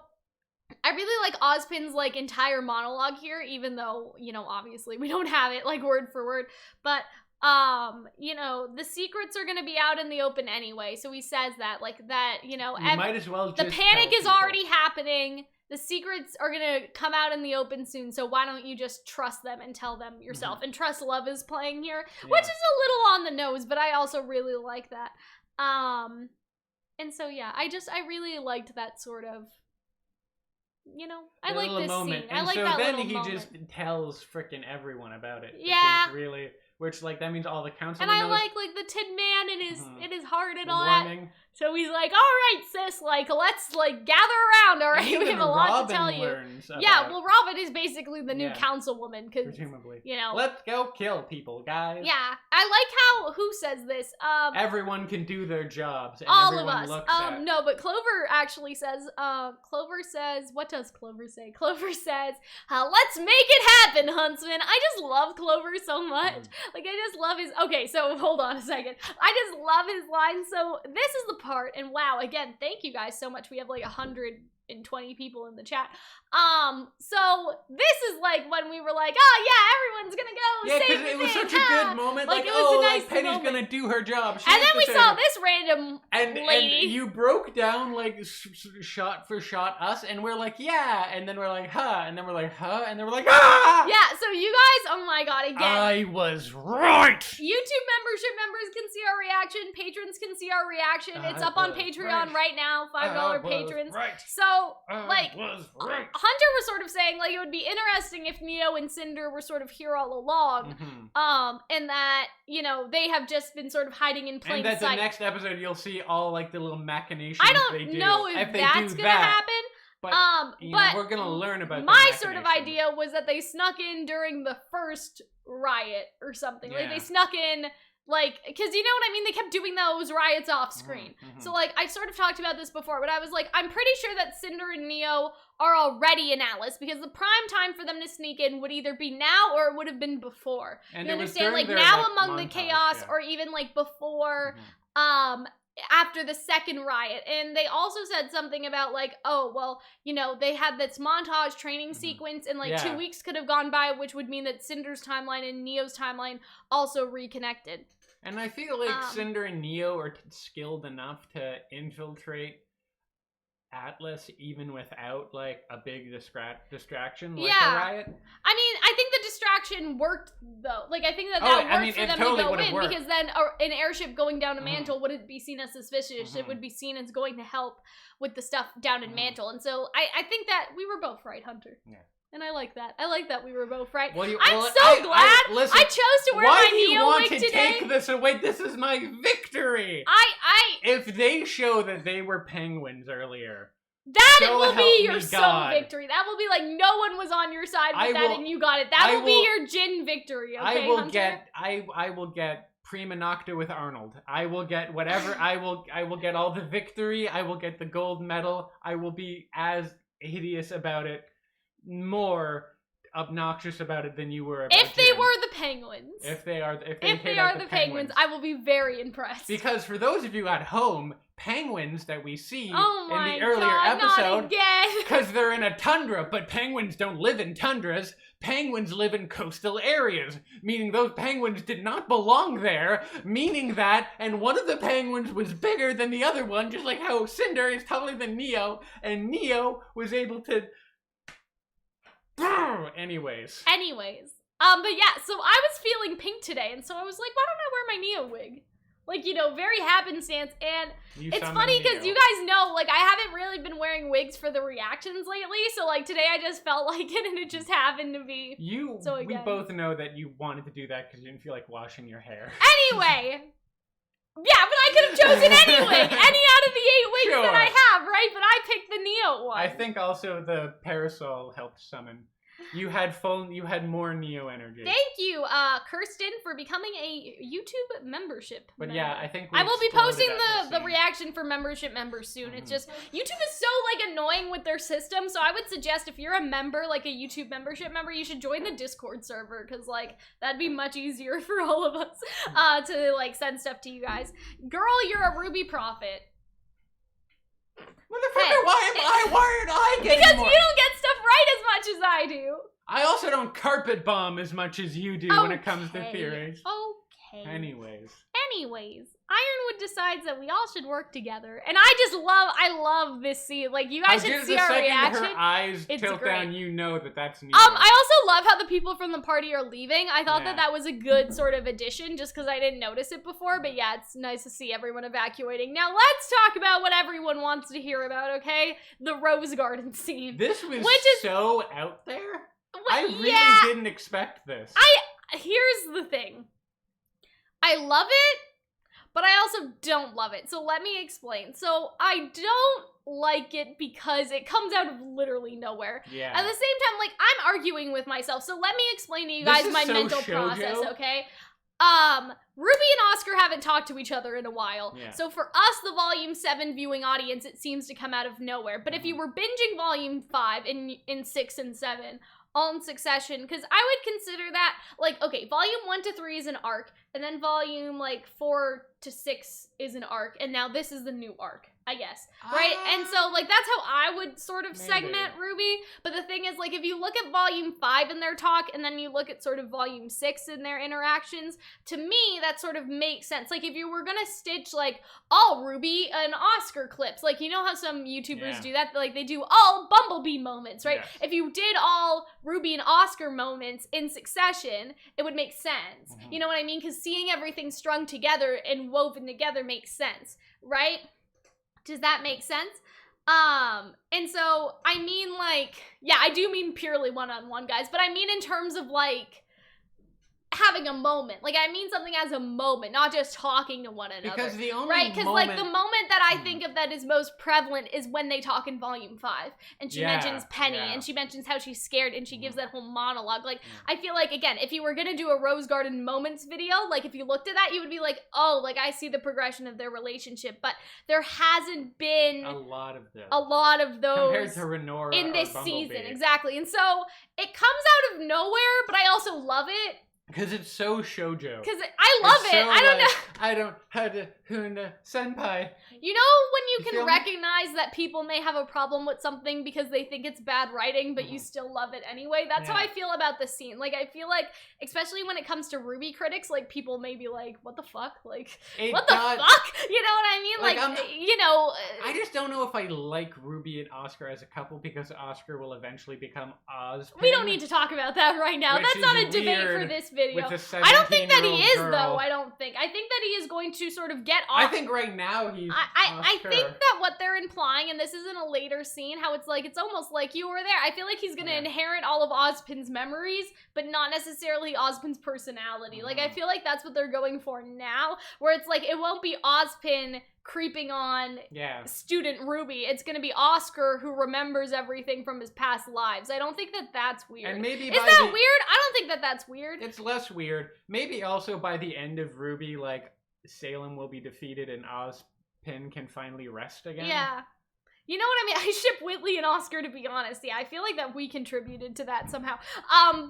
I really like Ozpin's, like, entire monologue here, even though, you know, obviously we don't have it, like, word for word, but you know, the secrets are gonna be out in the open anyway. So he says that, like, that, you know, You might as well just the panic tell is people. already happening. The secrets are gonna come out in the open soon, so why don't you just trust them and tell them yourself? And Trust Love is playing here, which is a little on the nose, but I also really like that. And so yeah, I really liked that sort of, you know, I like this moment. scene. And I like so that then little he moment. just tells frickin' everyone about it. Yeah. Which is really, like, that means all the council And I knows. like the Tin Man in his heart and The all warning. that. So he's like, all right, sis, like, let's, like, gather around, all right? And We have a lot Robin to tell you. learns Yeah, about- well, Robin is basically the new councilwoman, because, presumably. you know. Let's go kill people, guys. Yeah, I like who says this? Everyone can do their jobs, and all everyone of us. looks at. No, but Clover actually says, what does Clover say? Clover says, let's make it happen, Huntsman. I just love Clover so much. Like, I just love his, okay, so hold on a second. I just love his line. So this is the part, and wow, again, thank you guys so much. We have like 120 people in the chat. So this is like when we were like, oh yeah, everyone's gonna go Yeah, save because the it was thing, such a good moment. Like, it was a nice like Penny's moment. gonna do her job. She And has then we to saw save it. this random lady. And you broke down, like, shot for shot us, and we're like, yeah, and then we're like, huh, and then we're like, huh, and then we're like, ah! Yeah, so you guys, oh my god, again. I was right! YouTube membership members can see our reaction. Patrons can see our reaction. It's up on Patreon right now. $5 patrons. Right. So, like, was right. Hunter was sort of saying, like, it would be interesting if Neo and Cinder were sort of here all along. And that, you know, they have just been sort of hiding in plain And that sight. the next episode you'll see all, like, the little machinations I they don't do. know if they that's do gonna that, happen. But, you know, but we're gonna learn about my the sort of machinations. idea was that they snuck in during the first riot or something. Like, Yeah. they snuck in, like, because you know what I mean? They kept doing those riots off screen. So, like, I sort of talked about this before, but I was like, I'm pretty sure that Cinder and Neo are already in Atlas, because the prime time for them to sneak in would either be now or it would have been before. And you it was understand? during Like, their, now like, among the montage, chaos, yeah. or even, like, before, after the second riot. And they also said something about, like, oh, well, you know, they had this montage training sequence, and, like, 2 weeks could have gone by, which would mean that Cinder's timeline and Neo's timeline also reconnected. And I feel like Cinder and Neo are skilled enough to infiltrate Atlas even without, like, a big distraction like a riot. I mean, I think the distraction worked, though. Like, I think that worked for them totally to go in, worked. because then an airship going down to Mantle wouldn't be seen as suspicious. It would be seen as going to help with the stuff down in Mantle. And so I think that we were both right, Hunter. Yeah. And I like that. I like that we were both right. Well, I'm so glad listen, I chose to wear my Neo wig today. Why do you want to take this away? This is my victory. If they show that they were penguins earlier, that so will be your God. sole victory. That will be like no one was on your side with that and you got it. That will be your Jin victory, okay, Hunter? I will get Prima Nocta with Arnold. I will get whatever. I will get all the victory. I will get the gold medal. I will be as hideous about it, more obnoxious about it than you were about if they Jin. were the penguins. If they are the penguins, I will be very impressed. Because for those of you at home, penguins that we see in the earlier not episode, again. because they're in a tundra, but penguins don't live in tundras. Penguins live in coastal areas, meaning those penguins did not belong there, meaning that, and one of the penguins was bigger than the other one, just like how Cinder is taller than Neo, and Neo was able to... Anyways. But yeah, so I was feeling pink today, and so I was like, why don't I wear my Neo wig? Like, you know, very happenstance, and it's funny because you guys know, like, I haven't really been wearing wigs for the reactions lately, so, like, today I just felt like it, and it just happened to be. We both know that you wanted to do that because you didn't feel like washing your hair. Anyway! Yeah, but I could have chosen any wig! Any out of the 8 wigs that I have, right? But I picked the Neo one. I think also the parasol helped summon. You had more Neo energy. Thank you, Kirsten, for becoming a YouTube membership member. Yeah, I think I will be posting the reaction for membership members soon. It's just, YouTube is so, like, annoying with their system, so I would suggest if you're a member, like a YouTube membership member, you should join the Discord server, because, like, that'd be much easier for all of us to, like, send stuff to you guys. Girl, you're a RWBY prophet. Motherfucker, why aren't I getting because more? You don't get stuff right as much as I do. I also don't carpet bomb as much as you do when it comes to theories. okay. Anyways, Ironwood decides that we all should work together, and I love this scene. Like, you guys should see our reaction. Her eyes It's tilt great. down, you know that's needed. I also love how the people from the party are leaving. I thought Yeah. that was a good sort of addition, just because I didn't notice it before. But yeah, it's nice to see everyone evacuating. Now let's talk about what everyone wants to hear about. Okay, the Rose Garden scene. This was so out there. I really didn't expect this. Here's the thing. I love it, but I also don't love it. So let me explain. So I don't like it because it comes out of literally nowhere. Yeah. At the same time, like, I'm arguing with myself. So let me explain to you guys my mental process, okay? Ruby and Oscar haven't talked to each other in a while. Yeah. So for us, the Volume 7 viewing audience, it seems to come out of nowhere. But if you were binging Volume 5 in 6 and 7, all in succession, because I would consider that, like, okay, Volume 1 to 3 is an arc, and then Volume, like, 4 to 6 is an arc, and now this is the new arc, I guess, right? And so, like, that's how I would sort of segment RWBY, but the thing is, like, if you look at Volume 5 in their talk, and then you look at sort of Volume 6 in their interactions, to me, that sort of makes sense. Like, if you were gonna stitch, like, all RWBY and Oscar clips, like, you know how some YouTubers do that? Like, they do all Bumblebee moments, right? Yes. If you did all RWBY and Oscar moments in succession, it would make sense. Mm-hmm. You know what I mean? Because seeing everything strung together and woven together makes sense, right? Does that make sense? And so, I mean, like, yeah, I do mean purely one-on-one, guys, but I mean in terms of, like, having a moment. Like, I mean something as a moment, not just talking to one another. Because the only right? Because, like, the moment that I think of that is most prevalent is when they talk in Volume 5. And she mentions Penny, and she mentions how she's scared, and she gives that whole monologue. Like, I feel like, again, if you were gonna do a Rose Garden moments video, like, if you looked at that, you would be like, oh, like, I see the progression of their relationship. But there hasn't been a lot of those compared to Renora in this or Bumblebee. season. Exactly. And so, it comes out of nowhere, but I also love it. Because it's so shoujo. Because I love it. So, I don't know. I don't have to huna senpai. You know when you feel can me? recognize that people may have a problem with something because they think it's bad writing, but you still love it anyway? That's how I feel about this scene. Like, I feel like, especially when it comes to RWBY critics, like, people may be like, what the fuck? Like, what the fuck? You know what I mean? Like you know... I just don't know if I like RWBY and Oscar as a couple because Oscar will eventually become Ozpin. We don't need to talk about that right now. That's not a debate for this video. I don't think that he is, though. I don't think. I think that he is going to sort of get off. I think right now he's I think that what they're implying, and this is in a later scene, how it's like, it's almost like you were there. I feel like he's going to inherit all of Ozpin's memories, but not necessarily Ozpin's personality. Like, I feel like that's what they're going for now, where it's like, it won't be Ozpin creeping on student RWBY. It's gonna be Oscar who remembers everything from his past lives. I don't think that that's weird. And maybe is that weird? I don't think that that's weird. It's less weird. Maybe also by the end of RWBY, like, Salem will be defeated and Ozpin can finally rest again. Yeah. You know what I mean? I ship Whitley and Oscar, to be honest. Yeah, I feel like that we contributed to that somehow.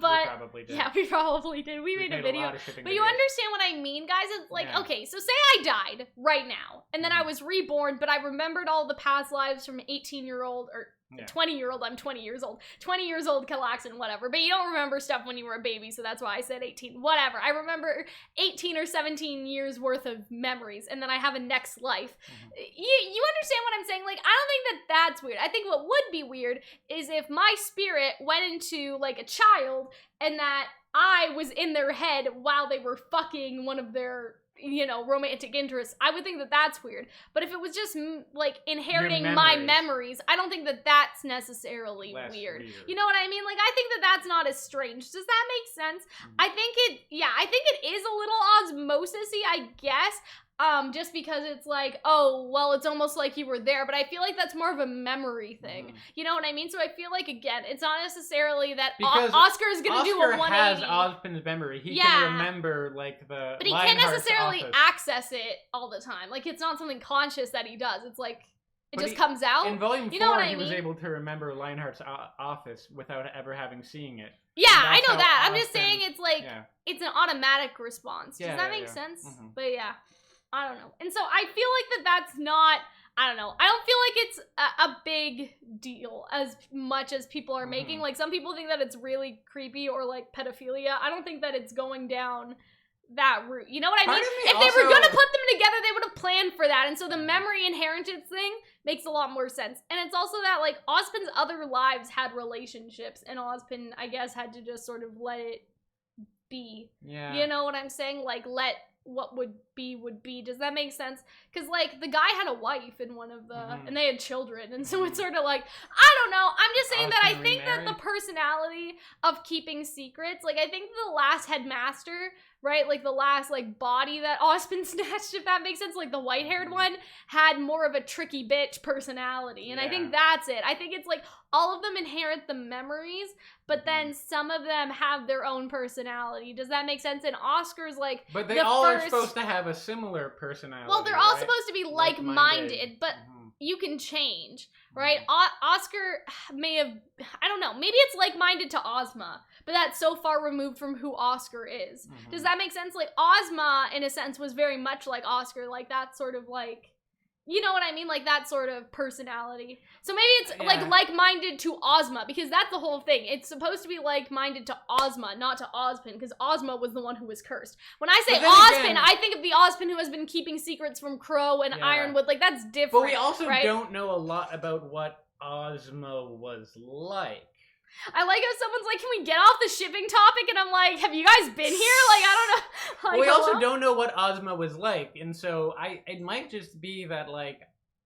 But we probably did. Yeah, we probably did. We made a video. But you understand what I mean, guys? It's like, okay, so say I died right now, and then I was reborn, but I remembered all the past lives from 18-year-old, or 20-year-old, I'm 20 years old. 20 years old, Calxiyn, whatever. But you don't remember stuff when you were a baby, so that's why I said 18. Whatever. I remember 18 or 17 years worth of memories, and then I have a next life. You understand what I'm saying? Like, I don't think that that's weird. I think what would be weird is if my spirit went into, like, a child, and that I was in their head while they were fucking one of their, you know, romantic interests. I would think that that's weird. But if it was just, like, inheriting my memories, I don't think that that's necessarily weird. You know what I mean? Like, I think that that's not as strange. Does that make sense? I think it is a little osmosis-y, I guess. Just because it's like, oh, well, it's almost like you were there, but I feel like that's more of a memory thing. You know what I mean? So I feel like, again, it's not necessarily that Oscar is going to do a 180. Oscar has Ozpin's memory. He can remember, like, the But he can't necessarily access it all the time. Like, it's not something conscious that he does. It's like, it just comes out. In Volume 4, he was able to remember Lionheart's office without ever having seen it. Yeah, I know that. I'm just saying it's like, it's an automatic response. Does that make sense? But yeah. I don't know. And so I feel like that's not, I don't know. I don't feel like it's a big deal as much as people are making. Like, some people think that it's really creepy or, like, pedophilia. I don't think that it's going down that route. You know what I mean? Part of me If they were also- gonna put them together, they would have planned for that. And so the memory inheritance thing makes a lot more sense. And it's also that, like, Ozpin's other lives had relationships, and Ozpin, I guess, had to just sort of let it be. Yeah. You know what I'm saying? Like, let what would be. Does that make sense? Because, like, the guy had a wife in one of the, and they had children, and so it's sort of like, I don't know. I'm just saying that I Ozpin think that the remarried? personality of keeping secrets, like, I think the last headmaster, right, like the last, like, body that Ozpin snatched, if that makes sense, like the white-haired one, had more of a tricky bitch personality, and I think that's it. I think it's like all of them inherit the memories, but then some of them have their own personality. Does that make sense? And Oscar's like, But they the all are first- supposed to have a similar personality. well, they're all right? supposed to be like-minded, but you can change, right? Oscar may have, I don't know, maybe it's like-minded to Ozma, but that's so far removed from who Oscar is. Does that make sense? Like, Ozma, in a sense, was very much like Oscar, like that sort of, like, you know what I mean? Like, that sort of personality. So maybe it's, like, like-minded to Ozma, because that's the whole thing. It's supposed to be like-minded to Ozma, not to Ozpin, because Ozma was the one who was cursed. When I say But then Ozpin, again- I think of the Ozpin who has been keeping secrets from Crow and Ironwood. Like, that's different, But we also right? don't know a lot about what Ozma was like. I like how someone's like, can we get off the shipping topic? And I'm like, have you guys been here? Like, I don't know. Like, We also hello? don't know what Ozma was like, and so it might just be that, like,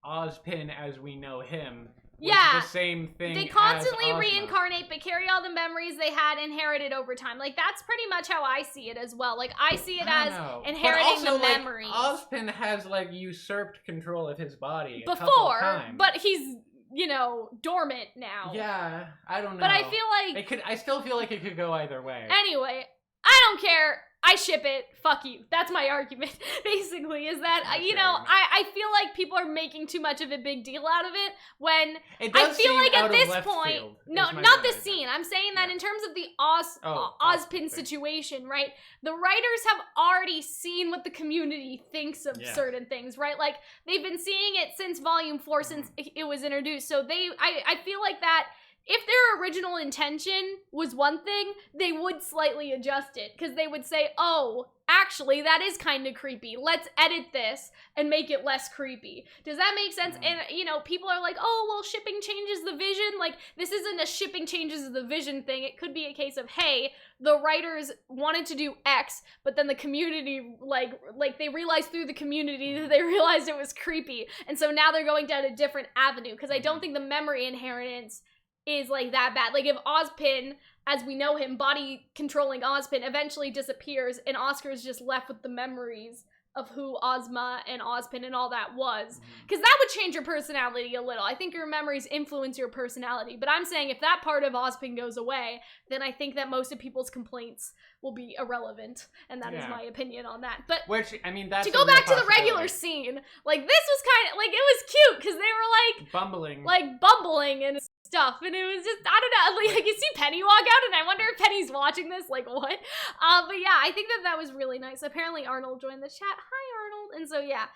Ozpin as we know him was the same thing. They constantly as Ozma. reincarnate, but carry all the memories they had inherited over time. Like, that's pretty much how I see it as well. Like, I see it I as don't know. inheriting but also, the like, memories. Ozpin has, like, usurped control of his body a couple Before, times. but he's, you know, dormant now. Yeah, I don't know. But I feel like, I still feel like it could go either way. anyway, I don't care. I ship it. Fuck you. That's my argument, basically, is that, That's you your know, argument. I feel like people are making too much of a big deal out of it when It I does feel seem like out at of this left point, field, no, is my not this point. scene. I'm saying that Yeah. in terms of the Oh, Ozpin thing. situation, right? The writers have already seen what the community thinks of Yeah. certain things, right? Like, they've been seeing it since Volume 4, since it was introduced. So I feel like that if their original intention was one thing, they would slightly adjust it, because they would say, oh, actually, that is kind of creepy. Let's edit this and make it less creepy. Does that make sense? And, you know, people are like, oh, well, shipping changes the vision. Like, this isn't a shipping changes the vision thing. It could be a case of, hey, the writers wanted to do X, but then the community, like they realized through the community that they realized it was creepy. And so now they're going down a different avenue, because I don't think the memory inheritance is, like, that bad. Like, if Ozpin, as we know him, body-controlling Ozpin, eventually disappears, and Oscar's just left with the memories of who Ozma and Ozpin and all that was. Because that would change your personality a little. I think your memories influence your personality. But I'm saying if that part of Ozpin goes away, then I think that most of people's complaints will be irrelevant. And that is my opinion on that. But Which, I mean, that's to a go real back to the possibility. regular scene, like, this was kind of, like, it was cute, because they were, Bumbling. like bumbling and stuff, and it was just, I don't know, like, you see Penny walk out, and I wonder if Penny's watching this, like, what? But yeah, I think that was really nice. Apparently Arnold joined the chat. Hi, Arnold. And so, yeah.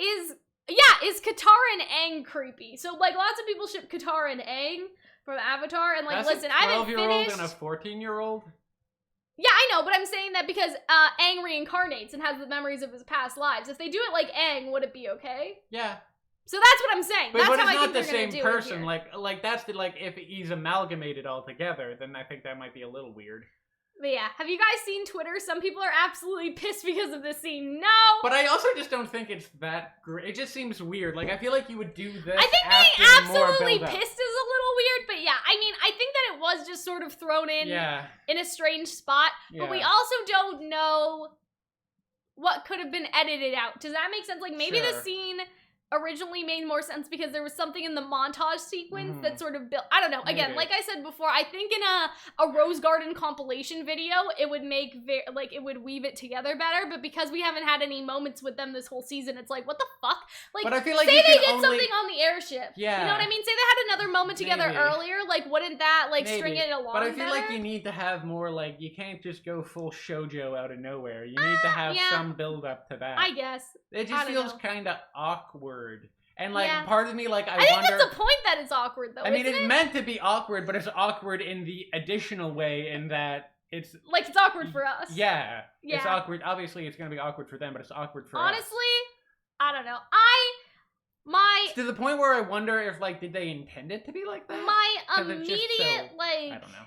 Is Katara and Aang creepy? So, like, lots of people ship Katara and Aang from Avatar, and, like, That's listen, a I haven't 12-year-old finished. and a 14-year-old? Yeah, I know, but I'm saying that because Aang reincarnates and has the memories of his past lives. If they do it like Aang, would it be okay? Yeah. So that's what I'm saying. But, That's but how it's I not think the they're gonna same do person. it here. Like that's the, like, if he's amalgamated all together, then I think that might be a little weird. But yeah, have you guys seen Twitter? Some people are absolutely pissed because of this scene. No! But I also just don't think it's that great. It just seems weird. Like, I feel like you would do this I think after being more absolutely build-up. pissed is a little weird, but yeah, I mean, I think that it was just sort of thrown in a strange spot, but we Yeah. also don't know what could have been edited out. Does that make sense? Like, maybe the Sure. scene originally made more sense because there was something in the montage sequence that sort of built, I don't know, again, Maybe. like I said before, I think in a Rose Garden compilation video, it would make, like, it would weave it together better, but because we haven't had any moments with them this whole season, it's like, what the fuck? Like, But I feel like say you they can did only... something on the airship. Yeah. You know what I mean? Say they had another moment together Maybe. earlier, like, wouldn't that, like, string Maybe. it along But I feel like better? you need to have more, like, you can't just go full shoujo out of nowhere. You need to have yeah. some build up to that. I guess. It I just don't feels know. kind of awkward. And, like, Yeah. part of me, like, I I think wonder... that's the point that it's awkward, though, I mean, isn't it's it? meant to be awkward, but it's awkward in the additional way in that it's Like, it's awkward for us. Yeah. Yeah. It's awkward. Obviously, it's gonna be awkward for them, but it's awkward for us. Honestly, I don't know. To the point where I wonder if, like, did they intend it to be like that? My 'Cause it's just immediate, so- like, I don't know.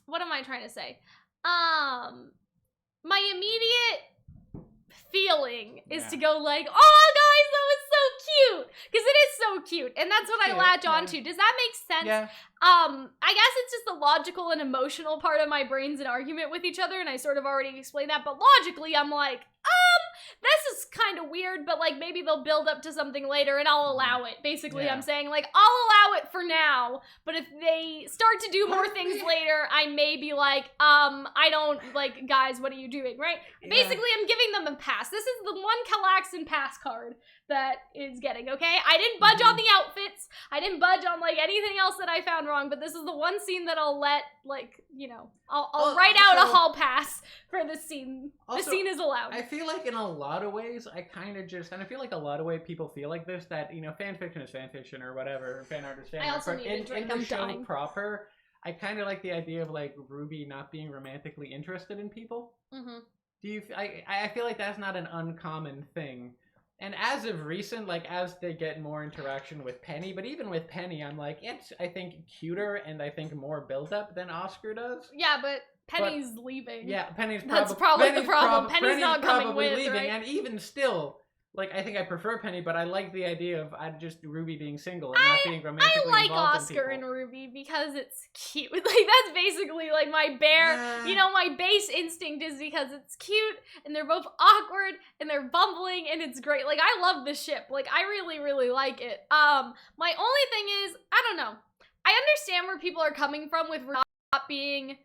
what am I trying to say? My immediate feeling is Yeah. to go like, oh guys, that was so cute, because it is so cute, and that's what I Cute, latch yeah. onto. Does that make sense? Yeah. I guess it's just the logical and emotional part of my brain's in argument with each other, and I sort of already explained that, but logically I'm like, this is kind of weird, but like maybe they'll build up to something later and I'll allow it. Basically, Yeah. I'm saying like, I'll allow it for now, but if they start to do more things later, I may be like, I don't, like, guys, what are you doing, right? Yeah. Basically, I'm giving them a pass. This is the one Calxiyn pass card that is getting, okay? I didn't budge on the outfits. I didn't budge on, like, anything else that I found wrong, but this is the one scene that I'll let, like, you know, I'll write out a hall pass for this scene. The scene is allowed. I feel like in a lot of ways, I kind of just, and I feel like a lot of ways people feel like this, that, you know, fan fiction is fan fiction or whatever, fan art is fan art. I also but need a drink, in the I'm show dying. proper, I kind of like the idea of, like, RWBY not being romantically interested in people. Mm-hmm. I feel like that's not an uncommon thing. And as of recent, like, as they get more interaction with Penny, but even with Penny, I'm like, it's, I think, cuter and I think more build-up than Oscar does. Yeah, but Penny's leaving. Yeah, Penny's That's probably the problem. Penny's not coming probably with, leaving, right? and even still, like, I think I prefer Penny, but I like the idea of just RWBY being single and not being romantically I like involved Oscar in and people. RWBY because it's cute. Like, that's basically, like, my bare, Yeah. you know, my base instinct is because it's cute, and they're both awkward, and they're bumbling, and it's great. Like, I love the ship. Like, I really, really like it. My only thing is, I don't know. I understand where people are coming from with not being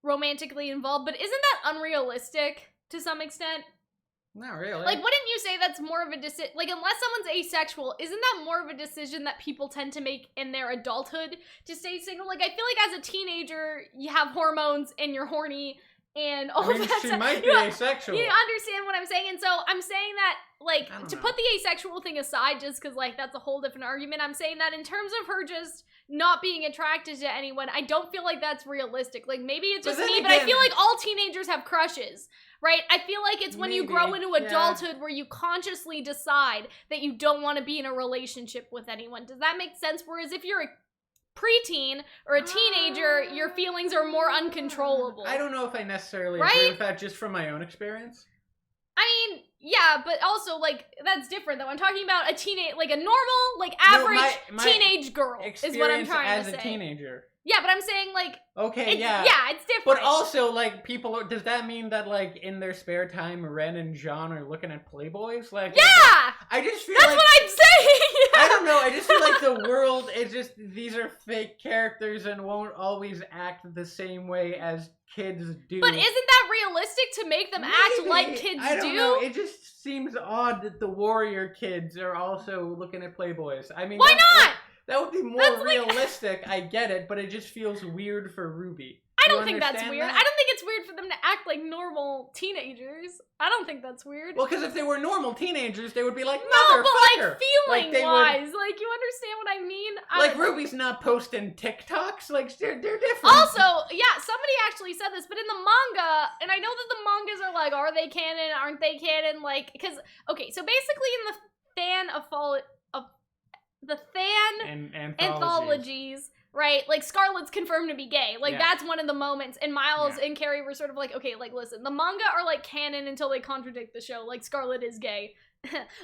romantically involved, but isn't that unrealistic to some extent? Not really. Like, wouldn't you say that's more of a decision? Like, unless someone's asexual, isn't that more of a decision that people tend to make in their adulthood to stay single? Like, I feel like as a teenager, you have hormones and you're horny and all I mean, that she stuff. might be You asexual. You understand what I'm saying? And so I'm saying that, like, I don't to know. put the asexual thing aside, just because, like, that's a whole different argument, I'm saying that in terms of her just not being attracted to anyone, I don't feel like that's realistic. Like, maybe it's But just then me, but I again- feel like all teenagers have crushes, right? I feel like it's when you grow Maybe, into yeah. adulthood where you consciously decide that you don't want to be in a relationship with anyone. Does that make sense? Whereas if you're a preteen or a teenager, your feelings are more uncontrollable. I don't know if I necessarily Right? agree with that just from my own experience. I mean, yeah, but also, like, that's different, though. I'm talking about a teenage, like, a normal, like, average my teenage girl is what I'm Experience trying as to say. a teenager. Yeah, but I'm saying, like, Okay, it's, yeah. it's different. But also, like, does that mean that, like, in their spare time, Ren and John are looking at Playboys? Like, yeah! I just feel That's like, what I'm saying! I don't know, I just feel like the world is just, these are fake characters and won't always act the same way as kids do. But isn't that realistic to make them act Maybe. like kids I don't do? know, it just seems odd that the warrior kids are also looking at Playboys. I mean, Why not? That would be more That's like- realistic, I get it, but it just feels weird for RWBY. I Do you don't think that's understand weird. that? I don't think it's weird for them to act like normal teenagers. I don't think that's weird. Well, because if they were normal teenagers, they would be like, no, but like motherfucker! feeling they would- wise, like you understand what I mean? I Like, don't know. RWBY's not posting TikToks. Like, they're different. Also, yeah, somebody actually said this, but in the manga, and I know that the mangas are like, are they canon? Aren't they canon? Like, because okay, so basically in the fan and anthologies, right? Like Scarlett's confirmed to be gay. Like Yeah. that's one of the moments. And Miles Yeah. and Carrie were sort of like, okay, like listen, the manga are like canon until they contradict the show. Like Scarlett is gay.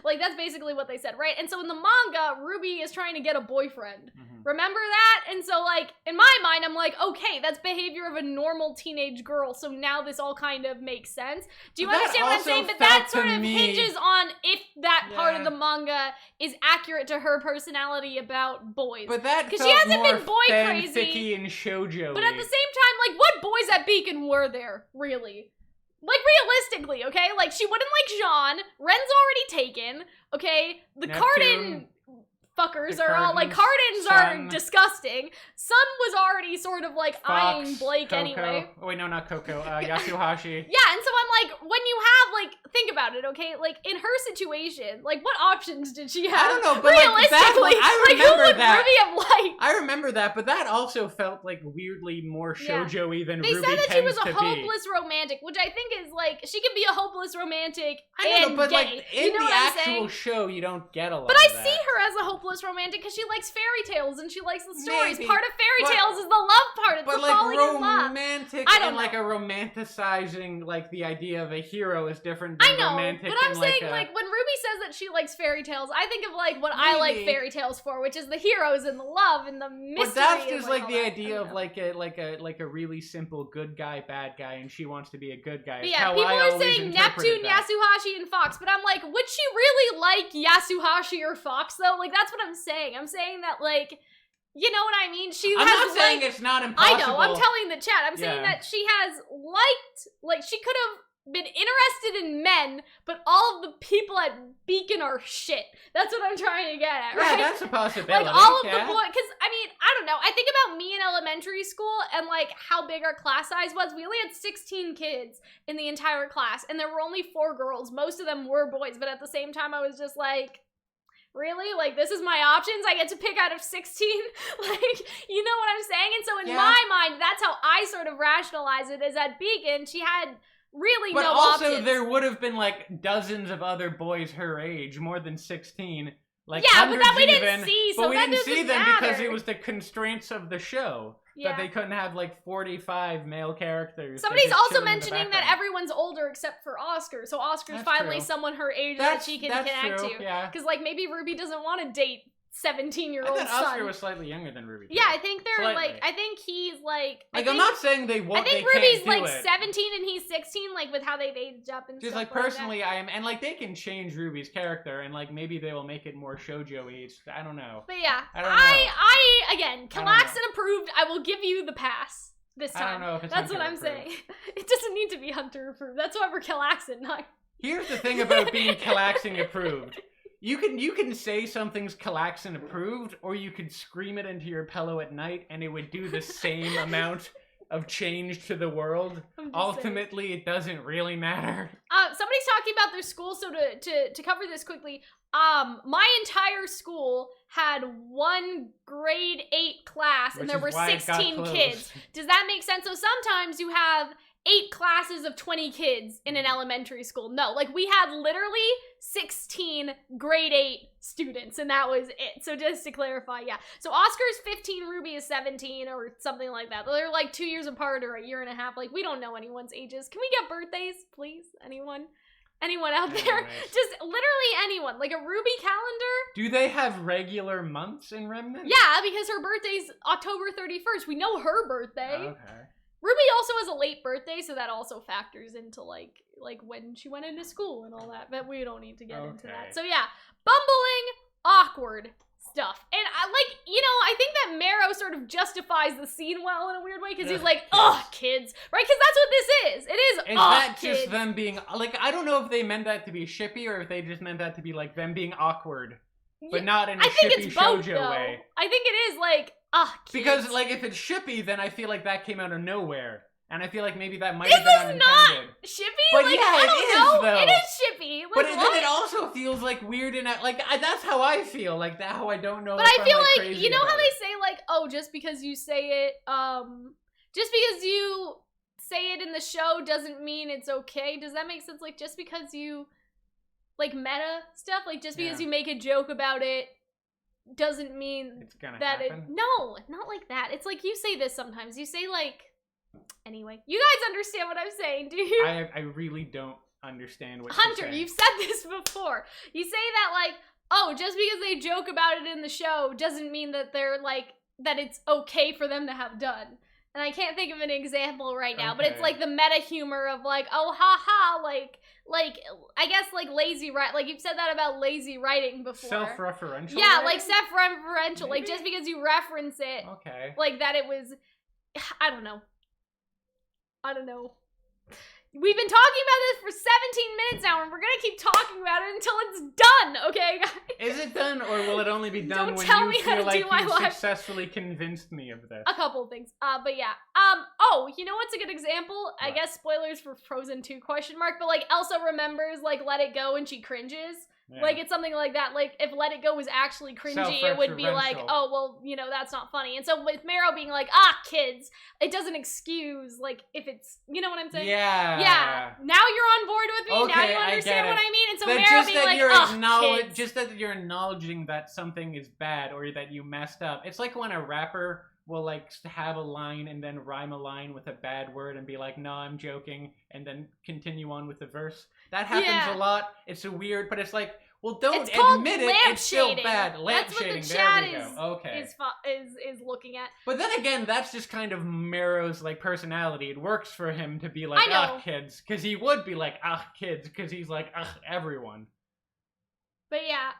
Like that's basically what they said, right? And so in the manga, RWBY is trying to get a boyfriend. Mhm. Remember that? And so like in my mind, I'm like, okay, that's behavior of a normal teenage girl. So now this all kind of makes sense. Do you But that understand what I'm also saying? But felt that sort to of me- hinges on if that part of Yeah. the manga is accurate to her personality about boys. But that 'Cause felt she hasn't more been boy fanficky crazy. and shoujo-y. But at the same time, like, what boys at Beacon were there, really? Like, realistically, okay? Like, she wouldn't like Jean. Ren's already taken, okay? The Neptune. Carden fuckers The are all, like, Cardens, Cardens are Sun. disgusting. Sun was already sort of, like, eyeing Fox, Blake Coco. anyway. Oh, wait, no, not Coco. Yasuhashi. Yeah, and so I'm like, when you have, like, think about it, okay? Like, in her situation, like, what options did she have? I don't know, but, like, realistically, that's what- I like, who remember would that. Ruby have liked? I remember that, but that also felt like weirdly more shoujo-y than They RWBY said that she was tends a to be. hopeless romantic, which I think is like, she can be a hopeless romantic I know, and but gay. like in you know the what I'm actual saying? show, you don't get a lot. But of I that. see her as a hopeless romantic because she likes fairy tales and she likes the stories. Maybe, Part of fairy but- tales is the love part. It's But the like falling in love. romantic I don't and like know. a romanticizing like the idea of a hero is different I than know, romantic. but I'm and, saying a, like when Ruby says that she likes fairy tales, I think of like what I like Maybe. fairy tales for, which is the heroes and the love and the mystery. But that's and, just like like all the that. I idea don't of know. like a really simple good guy, bad guy, and she wants to be a good guy. But It's yeah, how people I are always saying interpreted Neptune, that. Yasuhashi, and Fox, but I'm like, would she really like Yasuhashi or Fox though? Like that's what I'm saying. I'm saying that like, you know what I mean? She I'm has not saying liked- it's not I impossible. know. I'm telling the chat. I'm saying Yeah. that she has liked, like she could have been interested in men, but all of the people at Beacon are shit. That's what I'm trying to get at, right? Yeah, that's a possibility. Like all of yeah. the boys, because I mean, I don't know. I think about me in elementary school and like how big our class size was. We only had 16 kids in the entire class, and there were only 4 girls. Most of them were boys, but at the same time, I was just like, really? Like, this is my options? I get to pick out of 16? Like, you know what I'm saying? And so in Yeah. my mind, that's how I sort of rationalize it, is at Beacon, she had really But no also, options. there would have been like dozens of other boys her age, more than 16. Like Yeah, but hundreds that we didn't even, see, but so we that didn't see doesn't them because matter. it was the constraints of the show. Yeah. That they couldn't have like 45 male characters. that Somebody's just also chill in the mentioning that background. everyone's older except for Oscar, so Oscar's That's finally true. someone her age That's that she can that's connect true, to. yeah. Because, like, maybe Ruby doesn't want to date I 17-year-old thought son. Oscar was slightly younger than Ruby. Yeah, I think they're Slightly. like, I think he's like, Like, I'm not saying they want. I think they Ruby's can't do like it. 17 and he's 16, like with how they've aged up and Just stuff like like personally, that. I am, and like they can change Ruby's character, and like maybe they will make it more shoujo-y. I don't know. But yeah, I don't know. I again, I don't Calxiyn approved. I will give you the pass this time. I don't know if it's That's what Hunter I'm approved. saying. It doesn't need to be Hunter approved. That's why we're Calxiyn, not. Here's the thing about being Calxiyn approved. You can say something's Calxiyn approved, or you could scream it into your pillow at night, and it would do the same amount of change to the world. I'm just Ultimately, it doesn't really matter. Somebody's talking about their school, so to cover this quickly, my entire school had one grade 8 class, and Which there is were why it got 16 closed. kids. Does that make sense? So sometimes you have 8 classes of 20 kids in an elementary school. No, like we had literally 16 grade 8 students, and that was it. So just to clarify, yeah. So Oscar's 15, Ruby is 17, or something like that. They're like 2 years apart or a year and a half. Like, we don't know anyone's ages. Can we get birthdays, please? Anyone? Anyone out there? Anyways. Just literally anyone. Like a Ruby calendar? Do they have regular months in Remnant? Yeah, because her birthday's October 31st. We know her birthday. Okay. Ruby also has a late birthday, so that also factors into like when she went into school and all that. But we don't need to get into Okay. that. So yeah, bumbling, awkward stuff. And I like, you know, I think that Marrow sort of justifies the scene well in a weird way, because he's Ugh, like, kids. ugh, kids, right? Because that's what this is. It is, Is ugh, that kids. just them being like? I don't know if they meant that to be shippy or if they just meant that to be like them being awkward, but Yeah, not in a I think shippy it's both, shoujo though. way. I think it is like, ugh, kids. Because like if it's shippy, then I feel like that came out of nowhere, and I feel like maybe that might This have been is not unintended. shippy? But like, yeah, I it don't is, know. though. It is shippy. Like, But what? then it also feels like weird and like that's how I feel. Like that how I don't know. But if I I'm, feel like like, crazy you know how about they it. say like, oh, just because you say it, just because you say it in the show doesn't mean it's okay. Does that make sense? Like, just because you, like, meta stuff, like, just because Yeah. you make a joke about it doesn't mean It's gonna that happen. no, not like that. It's like you say this sometimes. You say like, anyway, you guys understand what I'm saying, do you? I really don't understand what Hunter, you're saying. you've said this before. You say that like, oh, just because they joke about it in the show doesn't mean that they're like, that it's okay for them to have done. And I can't think of an example right now, but it's Okay. like the meta humor of like, oh, haha, like, I guess like lazy writing, like you've said that about lazy writing before. Self-referential. Yeah, writing? like self-referential, like Maybe? just because you reference it, Okay. like that it was, I don't know. We've been talking about this for 17 minutes now, and we're gonna keep talking about it until it's done, okay, guys? Is it done, or will it only be done Don't when tell you me how feel to like do my you've life. successfully convinced me of this? A couple of things. But yeah. Oh, you know what's a good example? I What? guess spoilers for Frozen 2 ? But like Elsa remembers like Let It Go and she cringes. Yeah. Like, it's something like that. Like, if Let It Go was actually cringy, it would be like, Self-referential. oh, well, you know, that's not funny. And so with Marrow being like, kids, it doesn't excuse, like, if it's, you know what I'm saying? Yeah. Yeah. Now you're on board with me. Now Okay, you I understand get what it. I mean? And so That Marrow just being that like, you're kids. just that you're acknowledging that something is bad or that you messed up. It's like when a rapper will like have a line and then rhyme a line with a bad word and be like, no, I'm joking, and then continue on with the verse. That happens a lot. It's a weird, but it's like, well, don't admit it. It's still bad. Lamp that's what shading. the chat there we go. Okay. is looking at. But then again, that's just kind of Marrow's like personality. It works for him to be like, kids, because he would be like, kids, because he's like, everyone. But yeah,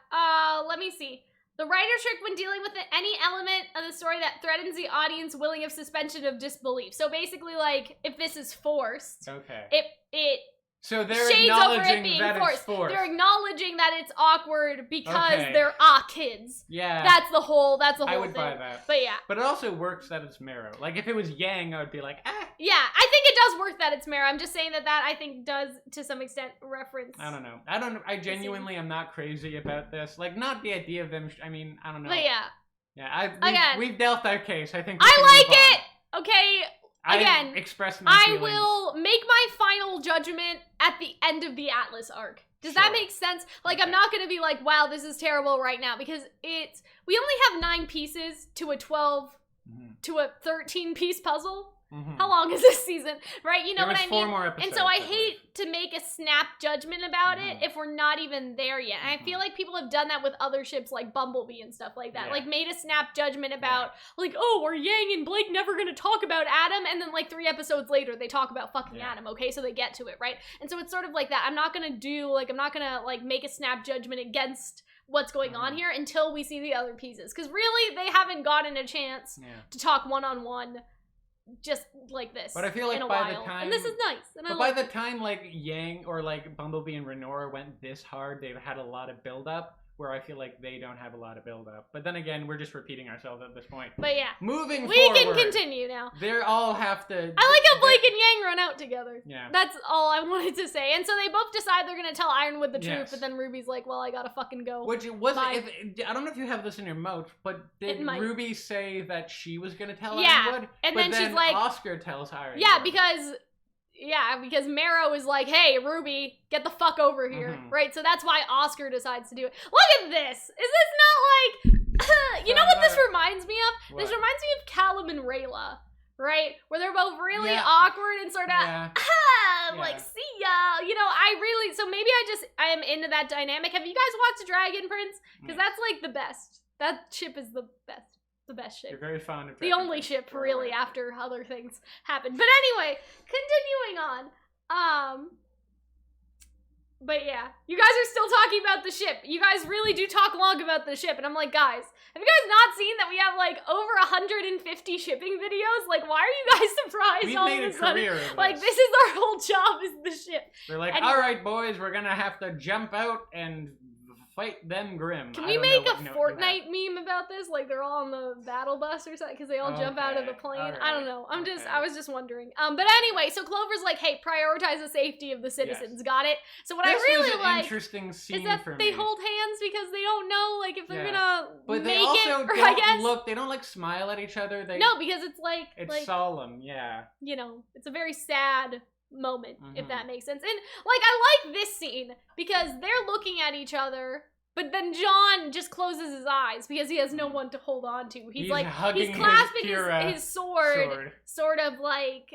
let me see. The writer's trick when dealing with any element of the story that threatens the audience willing of suspension of disbelief. So basically, like, if this is forced, it so they're shades over it acknowledging being that forced. it's forced. They're acknowledging that it's awkward because they're kids. Yeah. That's the whole thing. I would buy that. But yeah. But it also works that it's Marrow. Like if it was Yang, I would be like, Yeah, I think it does work that it's Marrow. I'm just saying that I think does to some extent reference. I don't know. I genuinely am not crazy about this. Like not the idea of them. I mean, I don't know. But yeah. Yeah, we've dealt our case. I think I like it. Okay. Again, I expressed my feelings. will make my final judgment at the end of the Atlas arc. Does that make sense? Like, I'm not gonna be like, wow, this is terrible right now, because we only have 9 pieces to a 12 to a 13-piece puzzle. How long is this season? Right? You know what I mean? 4 more episodes, and so I hate to make a snap judgment about it if we're not even there yet. And I feel like people have done that with other ships like Bumblebee and stuff like that. Like made a snap judgment about like, oh, are Yang and Blake never gonna talk about Adam? And then like 3 episodes later they talk about fucking Adam, okay? So they get to it, right? And so it's sort of like that. I'm not gonna make a snap judgment against what's going on here until we see the other pieces. Because really they haven't gotten a chance to talk one-on-one just like this. But I feel like by the time, and this is nice. And by the time like Yang or like Bumblebee and Renora went this hard, they've had a lot of build up. Where I feel like they don't have a lot of build up. But then again, we're just repeating ourselves at this point. But yeah, moving we forward, can continue now. They all have to. I like how Blake and Yang run out together. Yeah, that's all I wanted to say. And so they both decide they're gonna tell Ironwood the truth, but then Ruby's like, "Well, I gotta fucking go." Which was I don't know if you have this in your notes, but did Ruby say that she was gonna tell Ironwood? And then she's like, Oscar tells Ironwood. Yeah, because Marrow is like, hey, Ruby, get the fuck over here, right? So that's why Oscar decides to do it. Look at this! Is this not like, you know what this reminds me of? What? This reminds me of Callum and Rayla, right? Where they're both really awkward and sort of, like, see ya. You know, so maybe I am into that dynamic. Have you guys watched Dragon Prince? Because that's like the best. That ship is the best. The best ship. You're very fond of the only ship, really, after other things happened. But anyway, continuing on. But yeah, you guys are still talking about the ship. You guys really do talk long about the ship. And I'm like, guys, have you guys not seen that we have like over 150 shipping videos? Like, why are you guys surprised? We've made a career of this. Like, this is our whole job, is the ship. They're like, all right, boys, we're gonna have to jump out and fight them Grimm. Can we make a Fortnite meme about this? Like they're all on the battle bus or something because they all jump out of the plane. Right. I don't know. I was just wondering. But anyway, so Clover's like, hey, prioritize the safety of the citizens. Got it? So what I really like interesting scene is that for they me. hold hands because they don't know like if they're gonna but make they also it. Or don't I guess look. They don't like smile at each other. No, because it's like solemn. Yeah. You know, it's a very sad moment, if that makes sense. And like I like this scene because they're looking at each other. But then John just closes his eyes because he has no one to hold on to. He's clasping his sword, sort of like,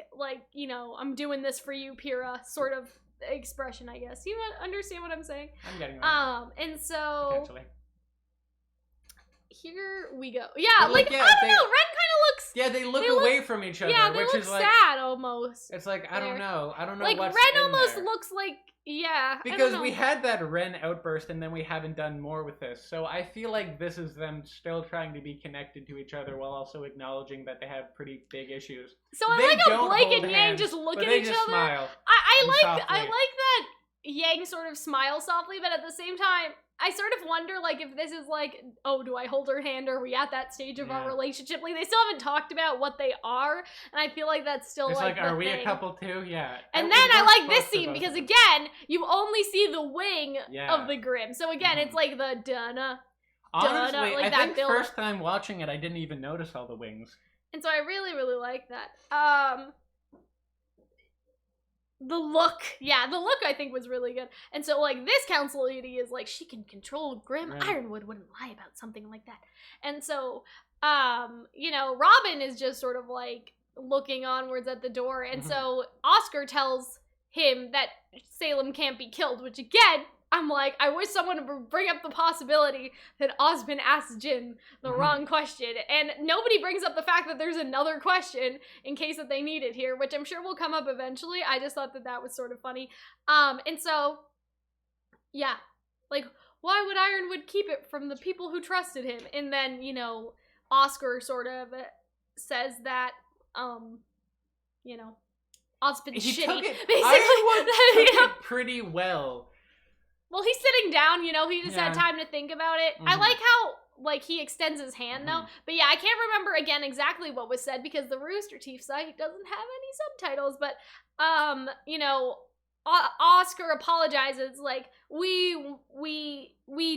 you know, I'm doing this for you, Pyrrha, sort of expression, I guess. You understand what I'm saying? I'm getting that. And so potentially. Here we go. Yeah, I don't know. Ren kind of looks. Yeah, they look away from each other. Yeah, they which look is like sad almost. It's like I don't know. Like what's Ren in almost there. looks like. Yeah, because we had that Ren outburst and then we haven't done more with this. So I feel like this is them still trying to be connected to each other while also acknowledging that they have pretty big issues. So I like how Blake and Yang just look at each other. Smile I like that Yang sort of smiles softly, but at the same time, I sort of wonder, like, if this is like, oh, do I hold her hand? Are we at that stage of our relationship? Like, they still haven't talked about what they are, and I feel like that's still, it's like are the we thing. a couple too? Yeah. And then I like this scene, because again, you only see the wing of the Grimm. So again, it's like the dunna. Honestly, like I that think build. first time watching it, I didn't even notice all the wings. And so I really, really like that. The look I think was really good. And so like this council lady is like, she can control Grimm. Ironwood wouldn't lie about something like that. And so you know, Robin is just sort of like looking onwards at the door, and so Oscar tells him that Salem can't be killed, which again, I'm like, I wish someone would bring up the possibility that Osmond asked Jin the wrong question, and nobody brings up the fact that there's another question in case that they need it here, which I'm sure will come up eventually. I just thought that that was sort of funny. And so, yeah, like, why would Ironwood keep it from the people who trusted him? And then, you know, Oscar sort of says that, you know, Osmond's shitty. Took it, basically. Ironwood took it pretty well. Well, he's sitting down, you know, he just had time to think about it. I like how, like, he extends his hand, though. But yeah, I can't remember, again, exactly what was said, because the Rooster Teeth site doesn't have any subtitles. But, you know, Oscar apologizes, like, we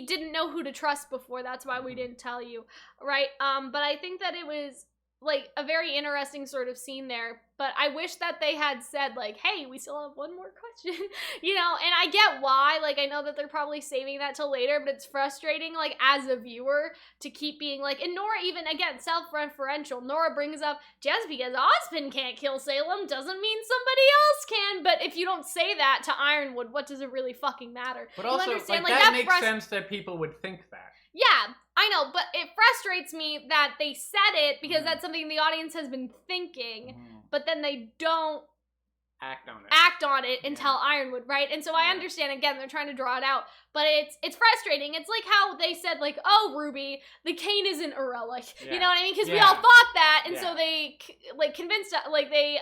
didn't know who to trust before, that's why we didn't tell you, right? But I think that it was, like, a very interesting sort of scene there. But I wish that they had said, like, hey, we still have one more question, you know? And I get why, like, I know that they're probably saving that till later, but it's frustrating, like, as a viewer, to keep being, like, and Nora even, again, self-referential, Nora brings up, just because Osmond can't kill Salem doesn't mean somebody else can, but if you don't say that to Ironwood, what does it really fucking matter? But also, like, that makes sense that people would think that. Yeah, I know, but it frustrates me that they said it because that's something the audience has been thinking, but then they don't act on it and tell Ironwood, right? And so I understand, again, they're trying to draw it out, but it's frustrating. It's like how they said, like, oh, Ruby, the cane isn't a relic. You know what I mean? Because we all thought that, and so they, like, convinced, like, they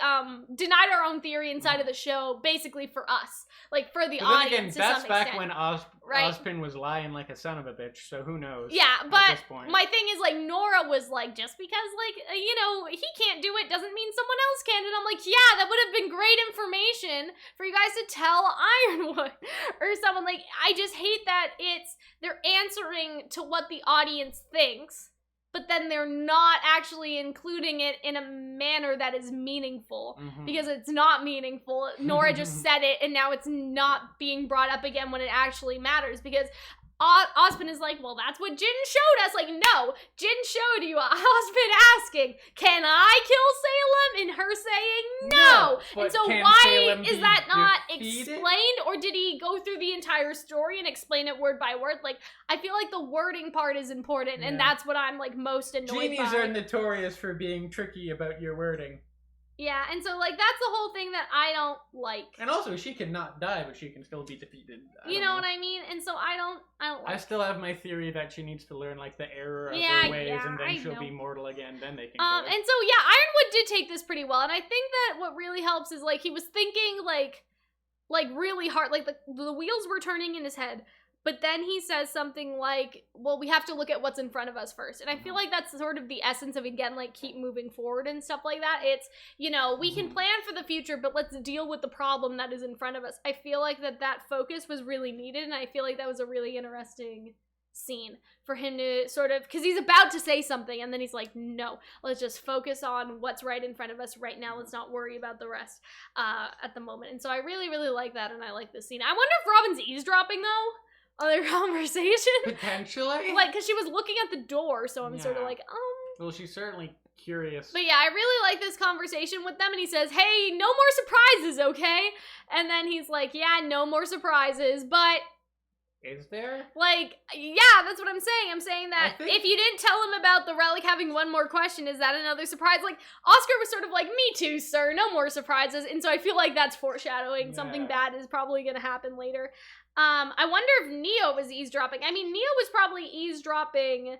denied our own theory inside of the show, basically for us. Like, for the audience, again, that's to some back extent. when Osmond was lying like a son of a bitch, so who knows? Yeah, but at this point. my thing is, like, Nora was like, just because, like, you know, he can't do it doesn't mean someone else can. And I'm like, yeah, that would have been great information for you guys to tell Ironwood or someone. Like, I just hate that they're answering to what the audience thinks, but then they're not actually including it in a manner that is meaningful, because it's not meaningful. Nora just said it, and now it's not being brought up again when it actually matters, because Osmond is like, well, that's what Jin showed us. Like, no, Jin showed you Osmond asking, can I kill Salem? And her saying no. And so why is that not explained? Or did he go through the entire story and explain it word by word? Like, I feel like the wording part is important, and that's what I'm, like, most annoyed by. Genies are notorious for being tricky about your wording. Yeah, and so, like, that's the whole thing that I don't like. And also, she cannot die, but she can still be defeated. You know what I mean? And so I don't like I still have my theory that she needs to learn, like, the error of her ways, and then she'll be mortal again, then they can go. And so, yeah, Ironwood did take this pretty well, and I think that what really helps is, like, he was thinking, like really hard, like, the wheels were turning in his head. But then he says something like, well, we have to look at what's in front of us first. And I feel like that's sort of the essence of, again, like, keep moving forward and stuff like that. It's, you know, we can plan for the future, but let's deal with the problem that is in front of us. I feel like that focus was really needed, and I feel like that was a really interesting scene for him to sort of, because he's about to say something, and then he's like, no, let's just focus on what's right in front of us right now. Let's not worry about the rest at the moment. And so I really, really like that, and I like this scene. I wonder if Robin's eavesdropping, though, on their conversation. Potentially? Like, because she was looking at the door, so I'm sort of like, Well, she's certainly curious. But yeah, I really like this conversation with them, and he says, hey, no more surprises, okay? And then he's like, yeah, no more surprises, but... Is there? Like, yeah, that's what I'm saying. I'm saying that if you didn't tell him about the relic having one more question, is that another surprise? Like, Oscar was sort of like, me too, sir, no more surprises. And so I feel like that's foreshadowing. Something bad is probably going to happen later. I wonder if Neo was eavesdropping. I mean, Neo was probably eavesdropping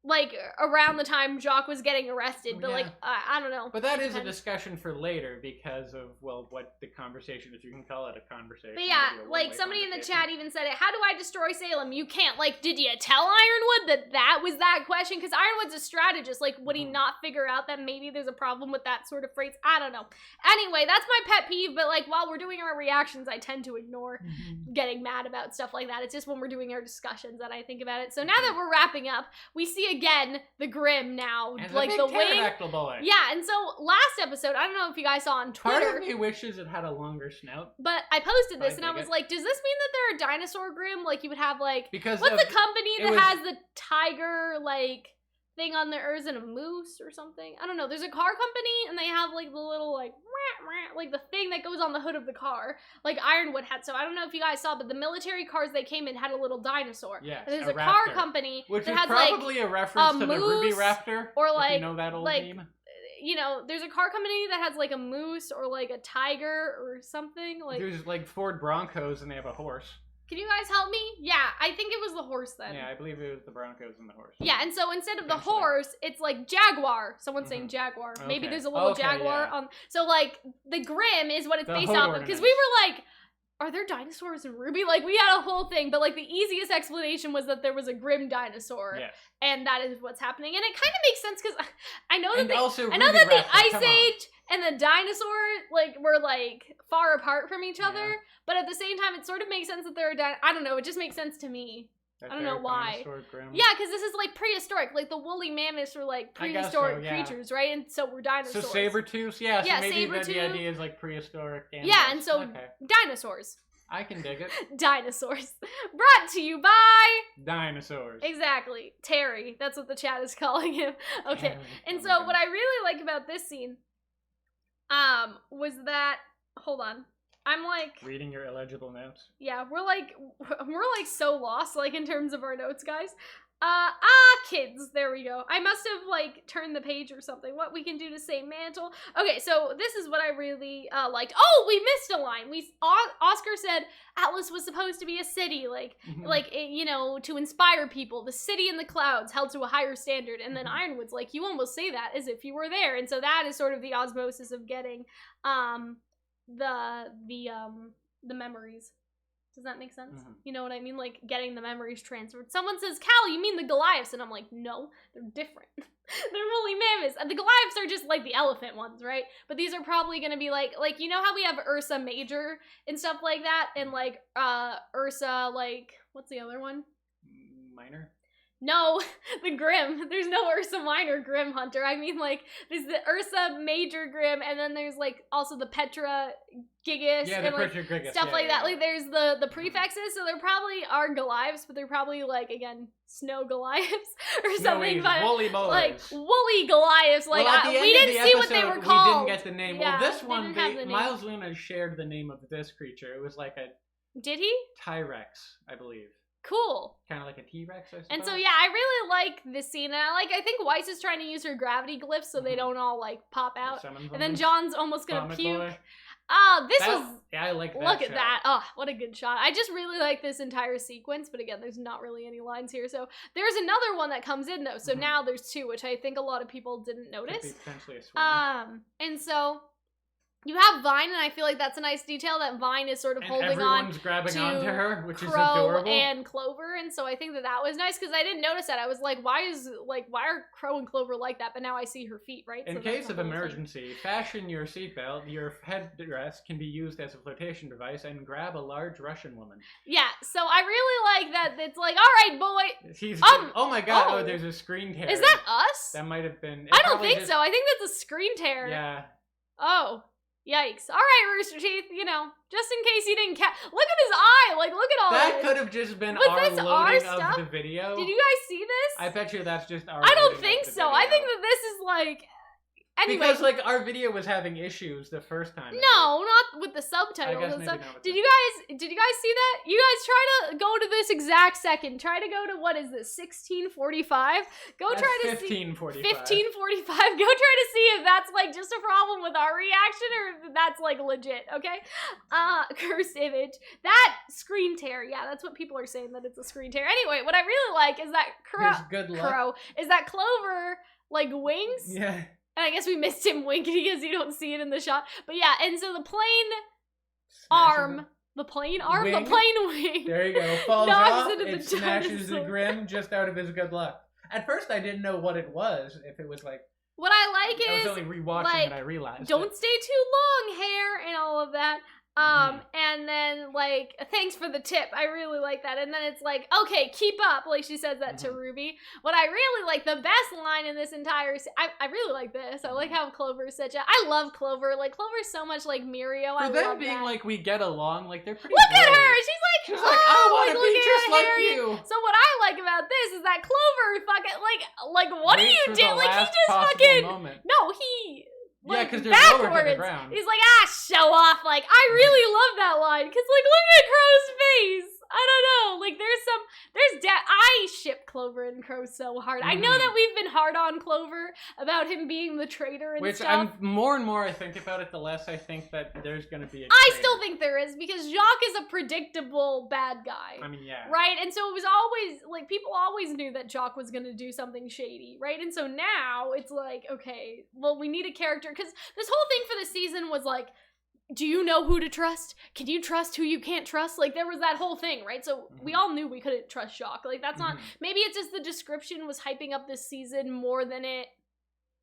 like, around the time Jacques was getting arrested, but, Yeah. like, I don't know. But that is a Depends. discussion for later because of, well, what the conversation, if you can call it a conversation. But yeah, maybe a like, one-way somebody in the conversation. chat even said it, how do I destroy Salem? You can't. Like, did you tell Ironwood that was that question? Because Ironwood's a strategist. Like, would he not figure out that maybe there's a problem with that sort of phrase? I don't know. Anyway, that's my pet peeve, but, like, while we're doing our reactions, I tend to ignore getting mad about stuff like that. It's just when we're doing our discussions that I think about it. So now that we're wrapping up, we see again the Grimm now, And like the the big wing. pterodactyl boy. Yeah, and so last episode, I don't know if you guys saw on Part Twitter, of me wishes it had a longer snout but I posted this I and I dig was it. like, does this mean that they're a dinosaur Grimm? Like you would have like, because what's of, the company it that was- has the tiger like thing on theirs and a moose or something? I don't know. There's a car company and they have like the little like like the thing that goes on the hood of the car, like Ironwood had. So I don't know if you guys saw, but the military cars they came in had a little dinosaur. Yes, And there's a a car raptor. company which that is has like, probably a reference a to the RWBY moose raptor, or if like- you know that old like- meme. you know, there's a car company that has like a moose or like a tiger or something. Like, There's like Ford Broncos and they have a horse. can you guys help me? Yeah, I think it was the horse then. Yeah, I believe it was the Broncos and the horse. Yeah, and so instead of the Potentially. horse, it's like jaguar. Someone's saying Mhm. jaguar. Maybe Okay. there's a little Okay, jaguar yeah. on. So like the Grimm is what it's The based hood off of. Because we were like, are there dinosaurs in RWBY? Like we had a whole thing, but like the easiest explanation was that there was a Grimm dinosaur, Yes. and that is what's happening. And it kind of makes sense because I know that And also I know RWBY that the raptor, Ice come on. Age and the dinosaur like were like far apart from each other, Yeah. but at the same time, it sort of makes sense that they're I don't know. It just makes sense to me. That I don't know they're why. dinosaur Grimm. Yeah, because this is like prehistoric. Like the woolly mammoths were like I guess prehistoric so, yeah. creatures, right? And so we're So dinosaurs. saber-tooths, yeah, so Yeah, maybe the saber-tooth. idea is like prehistoric animals. Yeah, and so Okay. dinosaurs. I can dig it. Dinosaurs. Brought to you by Dinosaurs. exactly Terry. That's what the chat is calling him. Okay. Terry. And Oh so my what I really like about this scene, was that hold on. I'm like, God. Reading your illegible notes. yeah, we're like so lost, like in terms of our notes, guys. Kids, there we go. I must have like turned the page or something. What we can do to say mantle. Okay, so this is what I really liked. Oh, we missed a line. Oscar said Atlas was supposed to be a city, like you know, to inspire people. The city in the clouds held to a higher standard. And then Ironwood's like, you almost say that as if you were there. And so that is sort of the osmosis of getting the memories. Does that make sense? Mhm. You know what I mean? Like getting the memories transferred. Someone says, Cal, you mean the Goliaths? And I'm like, no, they're different. They're woolly mammoths. The Goliaths are just like the elephant ones, right? But these are probably gonna be like you know how we have Ursa Major and stuff like that? And like Ursa, like, what's the other one? Minor? No, the Grimm. There's no Ursa Minor Grimm Hunter. I mean, like, there's the Ursa Major Grimm, and then there's, like, also the Petra Gigas, Yeah, and, the like, Petra Gigas, stuff yeah, like yeah, that. Like, there's the prefixes, so there probably are Goliaths, but they're probably, like, again, snow Goliaths or something. Snowy, But, woolly boys. like, woolly Goliaths. Like, well, at the end we of didn't the see what they episode, were called. We didn't get the name. Yeah, well, this they one, didn't have the name. Miles Luna shared the name of this creature. It was like a Did he? T-Rex, I believe. Cool. Kind of like a T-Rex, I suppose. And so, yeah, I really like this scene. And I think Weiss is trying to use her gravity glyphs so they don't all, like, pop out. And then John's almost gonna Vomit puke. boy. Yeah, I like that. Look at shot. that. Oh, what a good shot. I just really like this entire sequence, but again, there's not really any lines here. So there's another one that comes in though. So Mhm. now there's two, which I think a lot of people didn't Could notice. be potentially a swan. And so you have Vine, and I feel like that's a nice detail that Vine is sort of And holding on everyone's grabbing to onto her, which is Crow adorable. and Clover, and so I think that was nice because I didn't notice that. I was like, why are Crow and Clover like that? But now I see her feet, right? In So that's case the of whole thing. emergency, fashion your seatbelt. Your headdress can be used as a flotation device, and grab a large Russian woman. Yeah, so I really like that. It's like, all right, boy. He's Oh, my god! oh. Oh, there's a screen tear. Is that us? That might have been. I don't think so. I think that's a screen tear. Yeah. Oh, yikes. All right, Rooster Teeth, you know, just in case you didn't catch. Look at his eye. Like, look at all That this. could have just been Was our this our loading stuff? of the video. Did you guys see this? I bet you that's just our. I don't loading think of the so. I video. think that this is like, Anyway. Because, like, our video was having issues the first time. No, not with the subtitles. I guess maybe not with Did you guys see that? You guys try to go to this exact second. Try to go to, what is this, 1645? Go That's try to see 1545. 1545. Go try to see if that's like just a problem with our reaction or if that's like legit, okay? Cursed image. That screen tear. Yeah, that's what people are saying, that it's a screen tear. Anyway, what I really like is that Clover like wings. Yeah. And I guess we missed him winking because you don't see it in the shot. But yeah, and so the plane arm, the plane wing. There you go. Falls knocks off, into it the smashes the dinosaur. Grimm just out of his good luck. At first I didn't know what it was, if it was like... What I like I is, was only rewatching like, and I realized don't stay too long, hair, and all of that. And then, like, thanks for the tip. I really like that. And then it's like, okay, keep up. Like, she says that to RWBY. What I really like, the best line in this entire I really like this. I like how Clover's such a... I love Clover. Like, Clover's so much like Mirio. For I them love being that. like, we get along, like, they're pretty Look at great. her! She's like, I want to look be at just like Harriet. you! So what I like about this is that Clover fucking, like, what do Wait you for do? the Like, he last just possible fucking... moment. No, he... Yeah, like, because they're lower to the backwards. ground. He's like, show off. Like, I really love that line. Because, like, look at Crow's face. I don't know. Like, I ship Clover and Crow so hard. I know that we've been hard on Clover about him being the traitor and Which stuff. more and more I think about it, the less I think that there's going to be a I traitor. still think there is, because Jacques is a predictable bad guy. I mean, yeah. Right? And so it was always, like, people always knew that Jacques was gonna do something shady, right? And so now it's like, okay, well, we need a character, because this whole thing for the season was like, do you know who to trust? Can you trust who you can't trust? Like, there was that whole thing, right? So we all knew we couldn't trust Jacques. Like, that's not, maybe it's just the description was hyping up this season more than it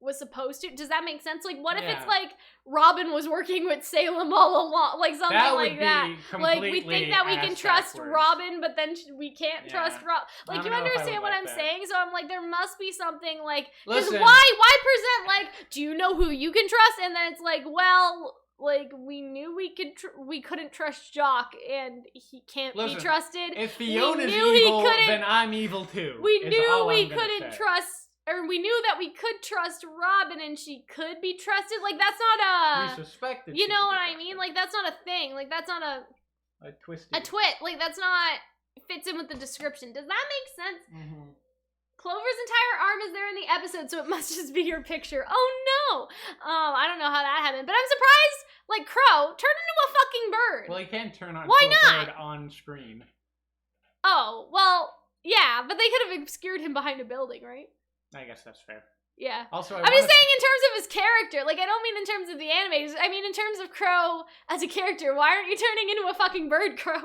was supposed to. Does that make sense? Like, what if it's like Robin was working with Salem all along, like something like that? Like, we think that we can trust Robin, but then we can't trust Robin. Like, you understand what I'm saying? So I'm like, there must be something like, because why present like, do you know who you can trust? And then it's like, well, like, we knew we couldn't trust Jacques, and he can't be trusted. If Fiona's evil, then I'm evil too. We knew we couldn't trust. Or we knew that we could trust Robin and she could be trusted. Like, that's not we suspected. You know what I mean? Like, that's not a thing. Like, that's not a twit. Like, that's not fits in with the description. Does that make sense? Clover's entire arm is there in the episode, so it must just be your picture. Oh no! I don't know how that happened, but I'm surprised. Like, Crow turned into a fucking bird. Well, he can't turn on a bird on screen. Oh well, yeah, but they could have obscured him behind a building, right? I guess that's fair. Yeah. Also, I'm just saying in terms of his character. Like, I don't mean in terms of the animators. I mean in terms of Crow as a character. Why aren't you turning into a fucking bird, Crow?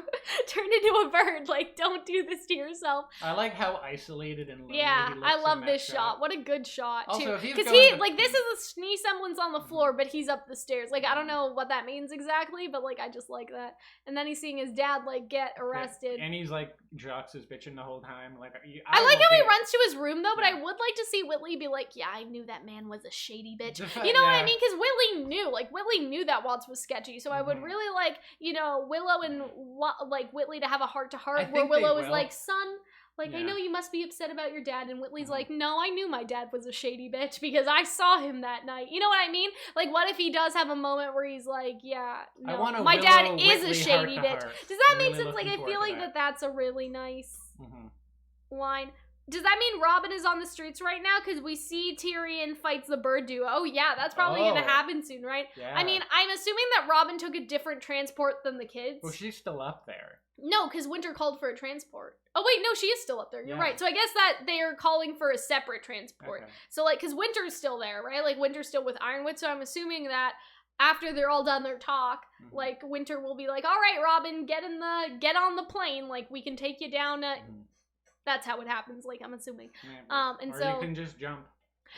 Turn into a bird. Like, don't do this to yourself. I like how isolated and lonely he looks I love in this that shot. What a good shot, also, too. Because he, like, this is a knee semblance on the floor, but he's up the stairs. Like, I don't know what that means exactly, but, like, I just like that. And then he's seeing his dad, like, get arrested. And he's, like, Jacques is bitching the whole time. Like, I like how he runs to his room, though, but I would like to see Whitley be like, yeah, I knew that man was a shady bitch. You know what I mean? Because Whitley knew that Watts was sketchy. So I would really like, you know, Willow and like Whitley to have a heart-to-heart where Willow is like, son, like, I know you must be upset about your dad. And Whitley's like, no, I knew my dad was a shady bitch because I saw him that night. You know what I mean? Like, what if he does have a moment where he's like, yeah, no, my dad is a shady bitch. Does that make sense? Like, I feel like that's a really nice line. Does that mean Robin is on the streets right now? Because we see Tyrion fights the bird duo. Oh, yeah, that's probably going to happen soon, right? Yeah. I mean, I'm assuming that Robin took a different transport than the kids. Well, she's still up there. No, because Winter called for a transport. Oh, wait, no, she is still up there. You're right. So I guess that they're calling for a separate transport. Okay. So, like, because Winter's still there, right? Like, Winter's still with Ironwood. So I'm assuming that after they're all done their talk, like, Winter will be like, all right, Robin, get on the plane. Like, we can take you down to... That's how it happens, like, I'm assuming. And or so you can just jump.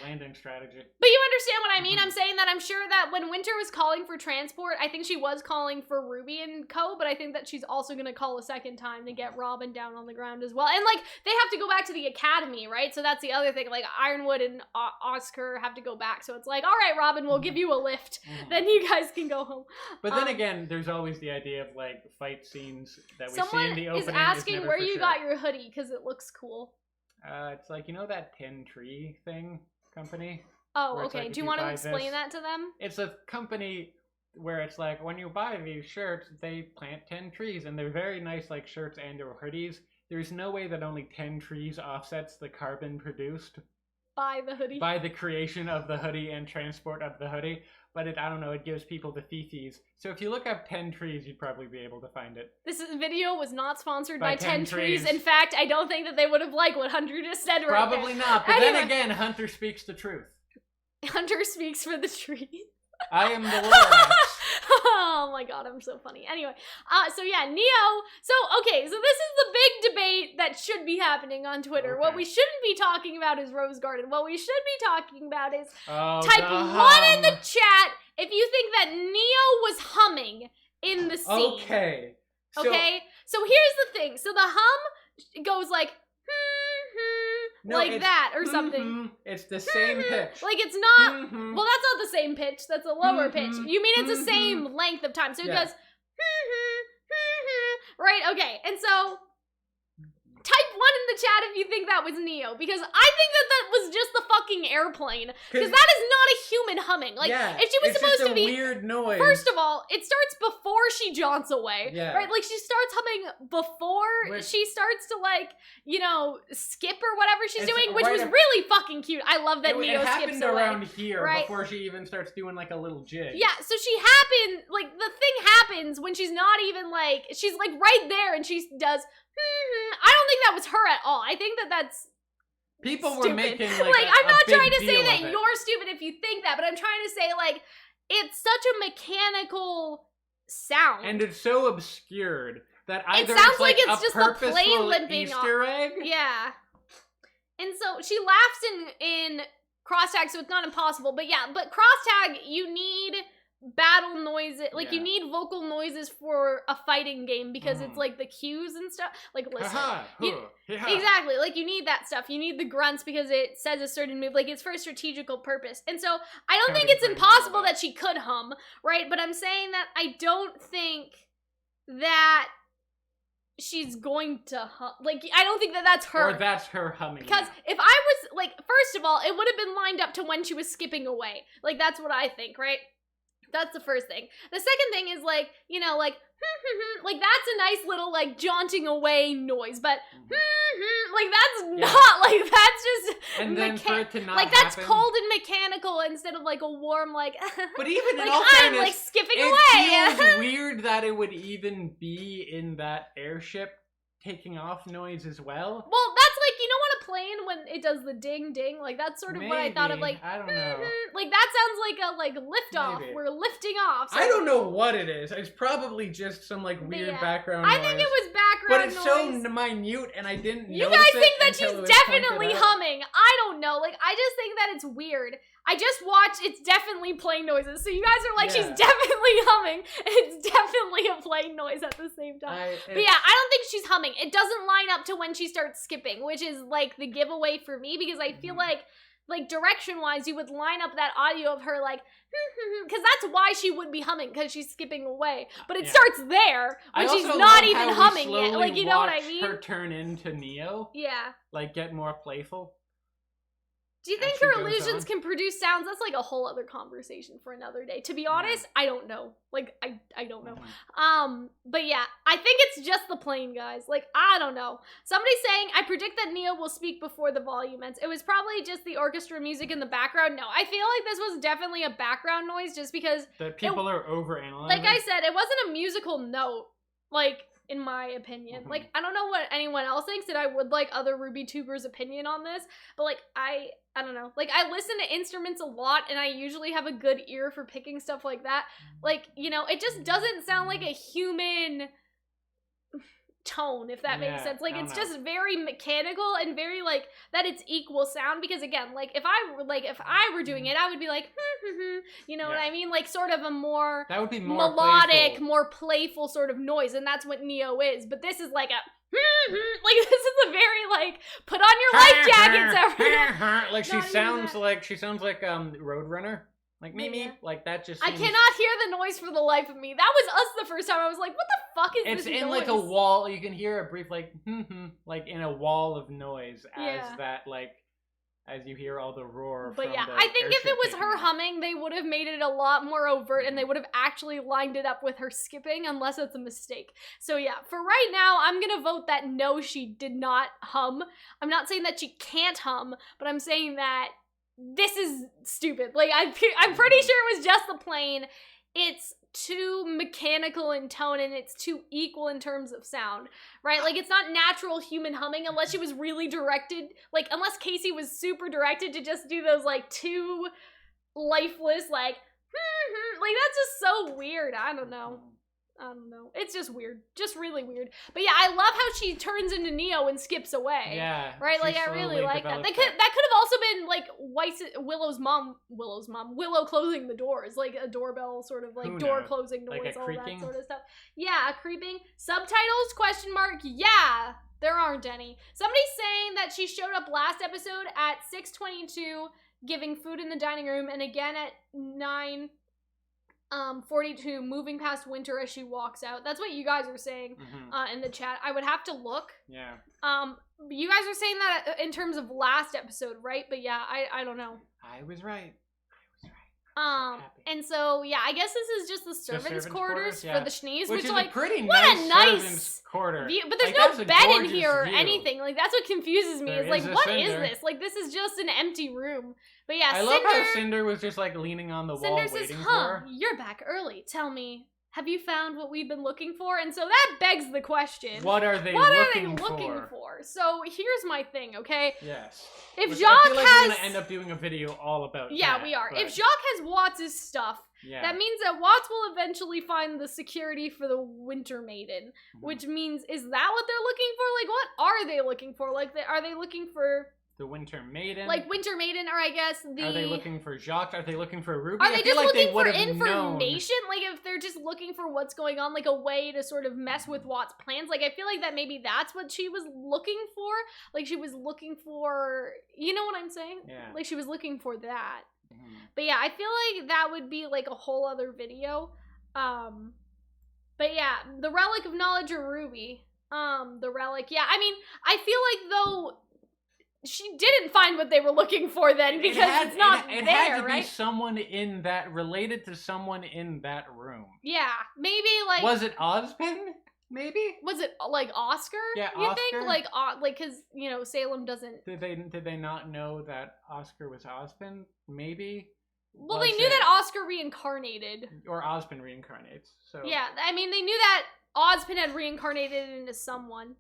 Landing strategy. But you understand what I mean? I'm saying that I'm sure that when Winter was calling for transport, I think she was calling for RWBY and co, but I think that she's also going to call a second time to get Robin down on the ground as well. And, like, they have to go back to the academy, right? So that's the other thing. Like, Ironwood and Oscar have to go back. So it's like, all right, Robin, we'll give you a lift. Then you guys can go home. But then again, there's always the idea of, like, fight scenes that we see in the opening. Someone is asking where you got your hoodie because it looks cool. It's like, you know that pin tree thing company? Oh, where it's okay. like, Do if you want to buy explain this- that to them? It's a company where it's like, when you buy these shirts, they plant 10 trees, and they're very nice, like, shirts and or hoodies. There's no way that only 10 trees offsets the carbon produced Buy the hoodie. by the creation of the hoodie and transport of the hoodie. But I don't know, it gives people the fifis. So if you look up 10 trees, you'd probably be able to find it. Video was not sponsored by 10 trees. trees. In fact, I don't think that they would have liked what Hunter just said right Probably there. not, but Anyway. then again, Hunter speaks the truth. Hunter speaks for the trees. I am the Lorax. Oh my god, I'm so funny. Anyway, so yeah, Neo. So, okay, so this is the big debate that should be happening on Twitter. Okay. What we shouldn't be talking about is Rose Garden. What we should be talking about is type the 1 in the hum. chat if you think that Neo was humming in the scene. Okay. So, Okay? So here's the thing. So the hum goes like, no, like it's that or something. mhm. It's the same pitch. Like it's not, Mhm. well, that's not the same pitch. That's a lower pitch. Mhm. You mean it's the Mhm. same length of time. So it Yeah. goes, right? Okay. And so type 1 in the chat if you think that was Neo, because I think that that was just the fucking airplane. Because that is not a human humming. Like, yeah, if she was it's supposed just to a be. weird noise. First of all, it starts before she jaunts away, Yeah. right? Like, she starts humming before Which- she starts to, like, you know, skip or whatever she's It's doing, which right was up- really fucking cute. I love that it Neo happened skips away. around here right? before she even starts doing like a little jig. Yeah, so like, the thing happens when she's not even, like, she's, like, right there and she does, I don't think that was her at all. I think that that's People stupid. were making I'm a not big trying to say deal that of it. you're stupid if you think that, but I'm trying to say, like, it's such a mechanical sound. And it's so obscured that either sounds it's like like it's a just the purposeful plane limping Easter egg. Yeah. And so she laughs in crosstag, so it's not impossible. But yeah, but crosstag, you need battle noises, like you Yeah. need vocal noises for a fighting game because it's Mhm. like the cues and stuff. Like, listen. Haha, You- huh, yeah. Exactly, like you need that stuff. You need the grunts because it says a certain move. Like it's for a strategical purpose. And so I don't Kinda think it's agree with impossible all that. that she could hum, right? But I'm saying that I don't think that she's going to hum. Like I don't think that that's her. Or that's her humming. Because now. if I was, like, first of all, it would have been lined up to when she was skipping away. Like, that's what I think, right? That's the first thing. The second thing is, like, you know, like, like, that's a nice little, like, jaunting away noise, but, like, that's not, like, that's just, And then for it to not like, that's happen- cold and mechanical instead of, like, a warm, like, But even like, in all I'm, fairness, like, skipping it away. feels weird that it would even be in that airship taking off noise as well. Well, that's like, you know, on a plane when it does the ding ding, like that's sort of what I thought of, Maybe. like, I don't know. like that sounds like a lift off. Maybe. We're lifting off. So I don't know what it is. It's probably just some like weird yeah. background I noise. think it was But background it's noise. so minute, and I didn't. You notice guys it think that until she's it was pointed definitely out. humming. I don't know. Like, I just think that it's weird. I just watched It's Definitely Plane Noises. So you guys are like, she's Yeah. definitely humming. It's definitely a plane noise at the same time. But yeah, I don't think she's humming. It doesn't line up to when she starts skipping, which is like the giveaway for me because I feel Mhm. like direction-wise, you would line up that audio of her like, because that's why she would be humming, because she's skipping away. But it Yeah. starts there I when she's also not love even how we humming yet. slowly Like, you know what I watch mean? Her turn into Neo, Yeah. like get more playful. Do you As think she her goes illusions on. can produce sounds? That's like a whole other conversation for another day. To be honest, I don't know. Like, I don't know. But yeah, I think it's just the plane, guys. Like, I don't know. Somebody's saying, I predict that Neo will speak before the volume ends. It was probably just the orchestra music in the background. No, I feel like this was definitely a background noise just because, That people are overanalyzing. like I said, it wasn't a musical note. Like, in my opinion. Mhm. Like, I don't know what anyone else thinks, and I would like other RWBY tubers' opinion on this, but like, I don't know. Like, I listen to instruments a lot, and I usually have a good ear for picking stuff like that. Like, you know, it just doesn't sound like a human tone, if that makes Yeah, sense. Like, I it's don't just very mechanical and very like that it's equal sound, because again, like if I were doing it, I would be like you know what Yeah. I mean, like sort of a more that would be more melodic, playful. more playful sort of noise, and that's what Neo is. But this is like a like this is a very like put on your life jackets everyone. Like she Not even sounds that. like Roadrunner. Like me, Yeah. like that just. I seems- cannot hear the noise for the life of me. That was us the first time. I was like, what the fuck is It's this in noise? like a wall. You can hear a brief like like in a wall of noise as Yeah. that like as you hear all the roar But from yeah, the I think if airship it was taking her off. humming, they would have made it a lot more overt and they would have actually lined it up with her skipping, unless it's a mistake. So yeah, for right now, I'm gonna vote that no, she did not hum. I'm not saying that she can't hum, but I'm saying that this is stupid. Like, I'm pretty sure it was just the plane. It's too mechanical in tone and it's too equal in terms of sound, right? Like, it's not natural human humming unless she was really directed, like, unless Casey was super directed to just do those, like, too lifeless, like, like, that's just so weird. I don't know. It's just weird. Just really weird. But yeah, I love how she turns into Neo and skips away. Yeah. Right? Like, I really like that. That could have also been, like, Willow closing the doors. Like, a doorbell sort of, like, door closing noise, like all creaking? that sort of stuff. Yeah, creeping. Subtitles, question mark, yeah. There aren't any. Somebody's saying that she showed up last episode at 6:22, giving food in the dining room, and again at 9:42, moving past Winter as she walks out. That's what you guys are saying in the chat. I would have to look. Yeah. You guys are saying that in terms of last episode, right? But yeah, I don't know. I was right. And so yeah, I guess this is just the servants' quarters for the Schnees, which is like a pretty what nice a nice servants' quarter. view. But there's like, no bed in here or view. anything. Like, that's what confuses me. There Is like, is a what is Cinder. this? Like, this is just an empty room. But yeah, I love how Cinder was just like leaning on the wall Cinder waiting says, for her. You're back early. Tell me, have you found what we've been looking for? And so that begs the question. What are they looking for? So here's my thing, okay? Yes. If Which Jacques I feel like has... we're gonna end up doing a video all about Yeah, that, we are. but... If Jacques has Watts' stuff, yeah. that means that Watts will eventually find the security for the Winter Maiden. Which means, is that what they're looking for? Like, what are they looking for? Like, are they looking for... the Winter Maiden? Like, Winter Maiden, or I guess the... Are they looking for Jacques? Are they looking for RWBY? Are they just looking for information? Known. Like, if they're just looking for what's going on, like a way to sort of mess with Watts' plans? Like, I feel like that maybe that's what she was looking for. Like, she was looking for... You know what I'm saying? Yeah. Like, she was looking for that. But yeah, I feel like that would be like a whole other video. But yeah, the Relic of Knowledge or RWBY. The Relic. Yeah, I mean, I feel like though she didn't find what they were looking for then because it's not there, right? It had to be someone in that, related to someone in that room. Yeah, maybe like... Was it Ozpin? Maybe? Was it like Oscar? Yeah, you Oscar? think? Like, cause, you know, Salem doesn't... Did they not know that Oscar was Ozpin? Maybe? Well, they knew that Oscar reincarnated. Or Ozpin reincarnates, so... Yeah, I mean, they knew that Ozpin had reincarnated into someone.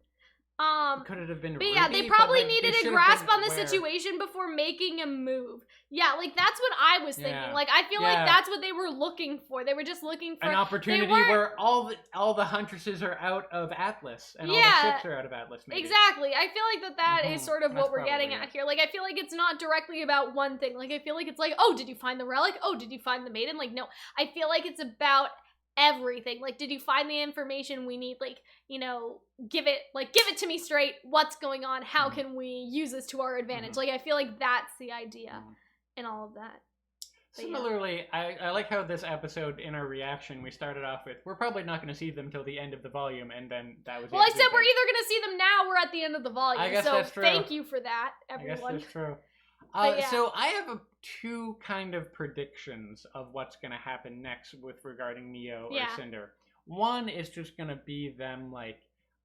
Could it have been But RWBY? yeah, they probably needed a grasp on the aware. situation before making a move. Yeah, like, that's what I was thinking. Yeah. Like, I feel like that's what they were looking for. They were just looking for... An opportunity where all the huntresses are out of Atlas, and all the ships are out of Atlas, maybe. Exactly. I feel like that is sort of what we're getting it. at here. Like, I feel like it's not directly about one thing. Like, I feel like it's like, oh, did you find the relic? Oh, did you find the maiden? Like, no. I feel like it's about everything. Like, did you find the information we need? Like, you know, give it to me straight. What's going on? How can we use this to our advantage? Like, I feel like that's the idea in all of that. But similarly, yeah. I like how this episode, in our reaction, we started off with, we're probably not going to see them till the end of the volume, and then that was Well, I said we're either going to see them now or at the end of the volume. I guess so that's true. Thank you for that, everyone. I guess that's true. Yeah. So I have two kind of predictions of what's going to happen next with regarding Neo or Cinder. One is just going to be them, like,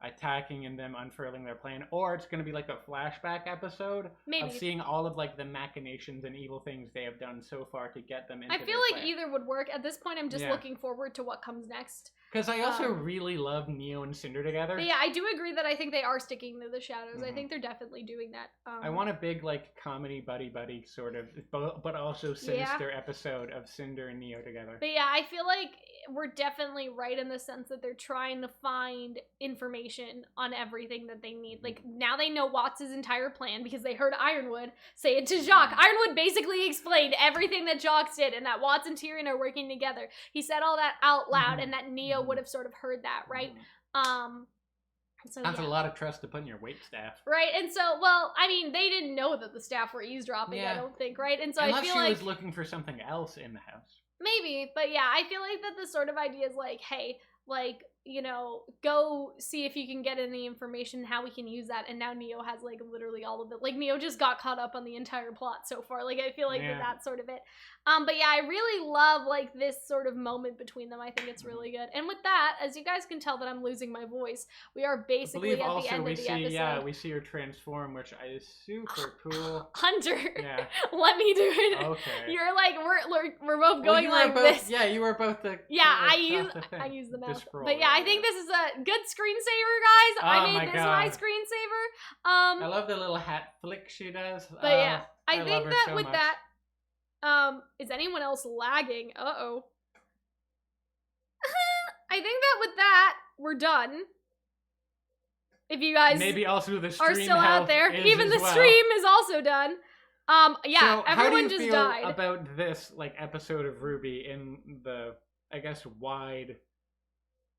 attacking and them unfurling their plan, or it's going to be like a flashback episode of seeing all of like the machinations and evil things they have done so far to get them into I feel like either would work. At this point, I'm just looking forward to what comes next. Because I also really love Neo and Cinder together. But yeah, I do agree that I think they are sticking to the shadows. I think they're definitely doing that. I want a big like comedy buddy sort of, but also sinister episode of Cinder and Neo together. But yeah, I feel like we're definitely right in the sense that they're trying to find information on everything that they need. Like, now they know Watts' entire plan because they heard Ironwood say it to Jacques. Ironwood basically explained everything that Jacques did and that Watts and Tyrion are working together. He said all that out loud and that Neo would have sort of heard that, right? So, that's a lot of trust to put in your waitstaff. Right, and so, well, I mean, they didn't know that the staff were eavesdropping, I don't think, right? And so Unless I feel she was looking for something else in the house. Maybe, but yeah, I feel like that the sort of idea is like, hey, like, you know, go see if you can get any information, how we can use that. And now Neo has, like, literally all of it. Like, Neo just got caught up on the entire plot so far. Like, I feel like that's sort of it. But yeah, I really love, like, this sort of moment between them. I think it's really good. And with that, as you guys can tell that I'm losing my voice, we are basically at the end of the episode. Yeah, we see her transform, which is super cool. Hunter, let me do it. Okay. You're like, we're both going like this. Yeah, you were both the. Yeah, I use the mouse. But yeah, I think this is a good screensaver, guys. I made this my screensaver. I love the little hat flick she does. But yeah, I think that so with much. That, is anyone else lagging? Uh-oh. I think that with that, we're done. If you guys maybe also the stream are still out there, even the stream is also done. Yeah, so everyone just died. How do you feel about this, like, episode of RWBY in the, I guess, wide?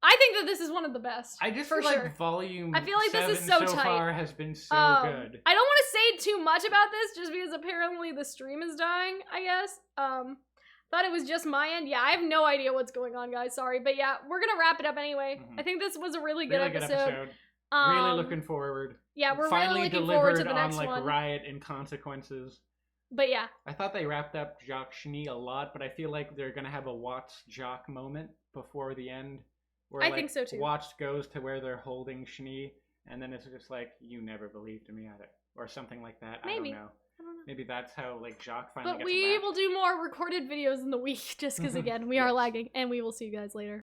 I think that this is one of the best. I just feel like volume. I feel like this is so tight. Far has been so good. I don't want to say too much about this, just because apparently the stream is dying. I guess. Thought it was just my end. Yeah, I have no idea what's going on, guys. Sorry, but yeah, we're gonna wrap it up anyway. I think this was a really good episode. Really looking forward. Yeah, we're finally really looking forward to the next on, like, one. Riot and Consequences. But yeah. I thought they wrapped up Jacques Shni a lot, but I feel like they're gonna have a Watts Jacques moment before the end. Where, I think so too. Watts goes to where they're holding Shni, and then it's just like, you never believed me at it. Or something like that. Maybe. I don't know. Maybe that's how, like, Jacques finally gets But we will do more recorded videos in the week, just because, again, we are lagging, and we will see you guys later.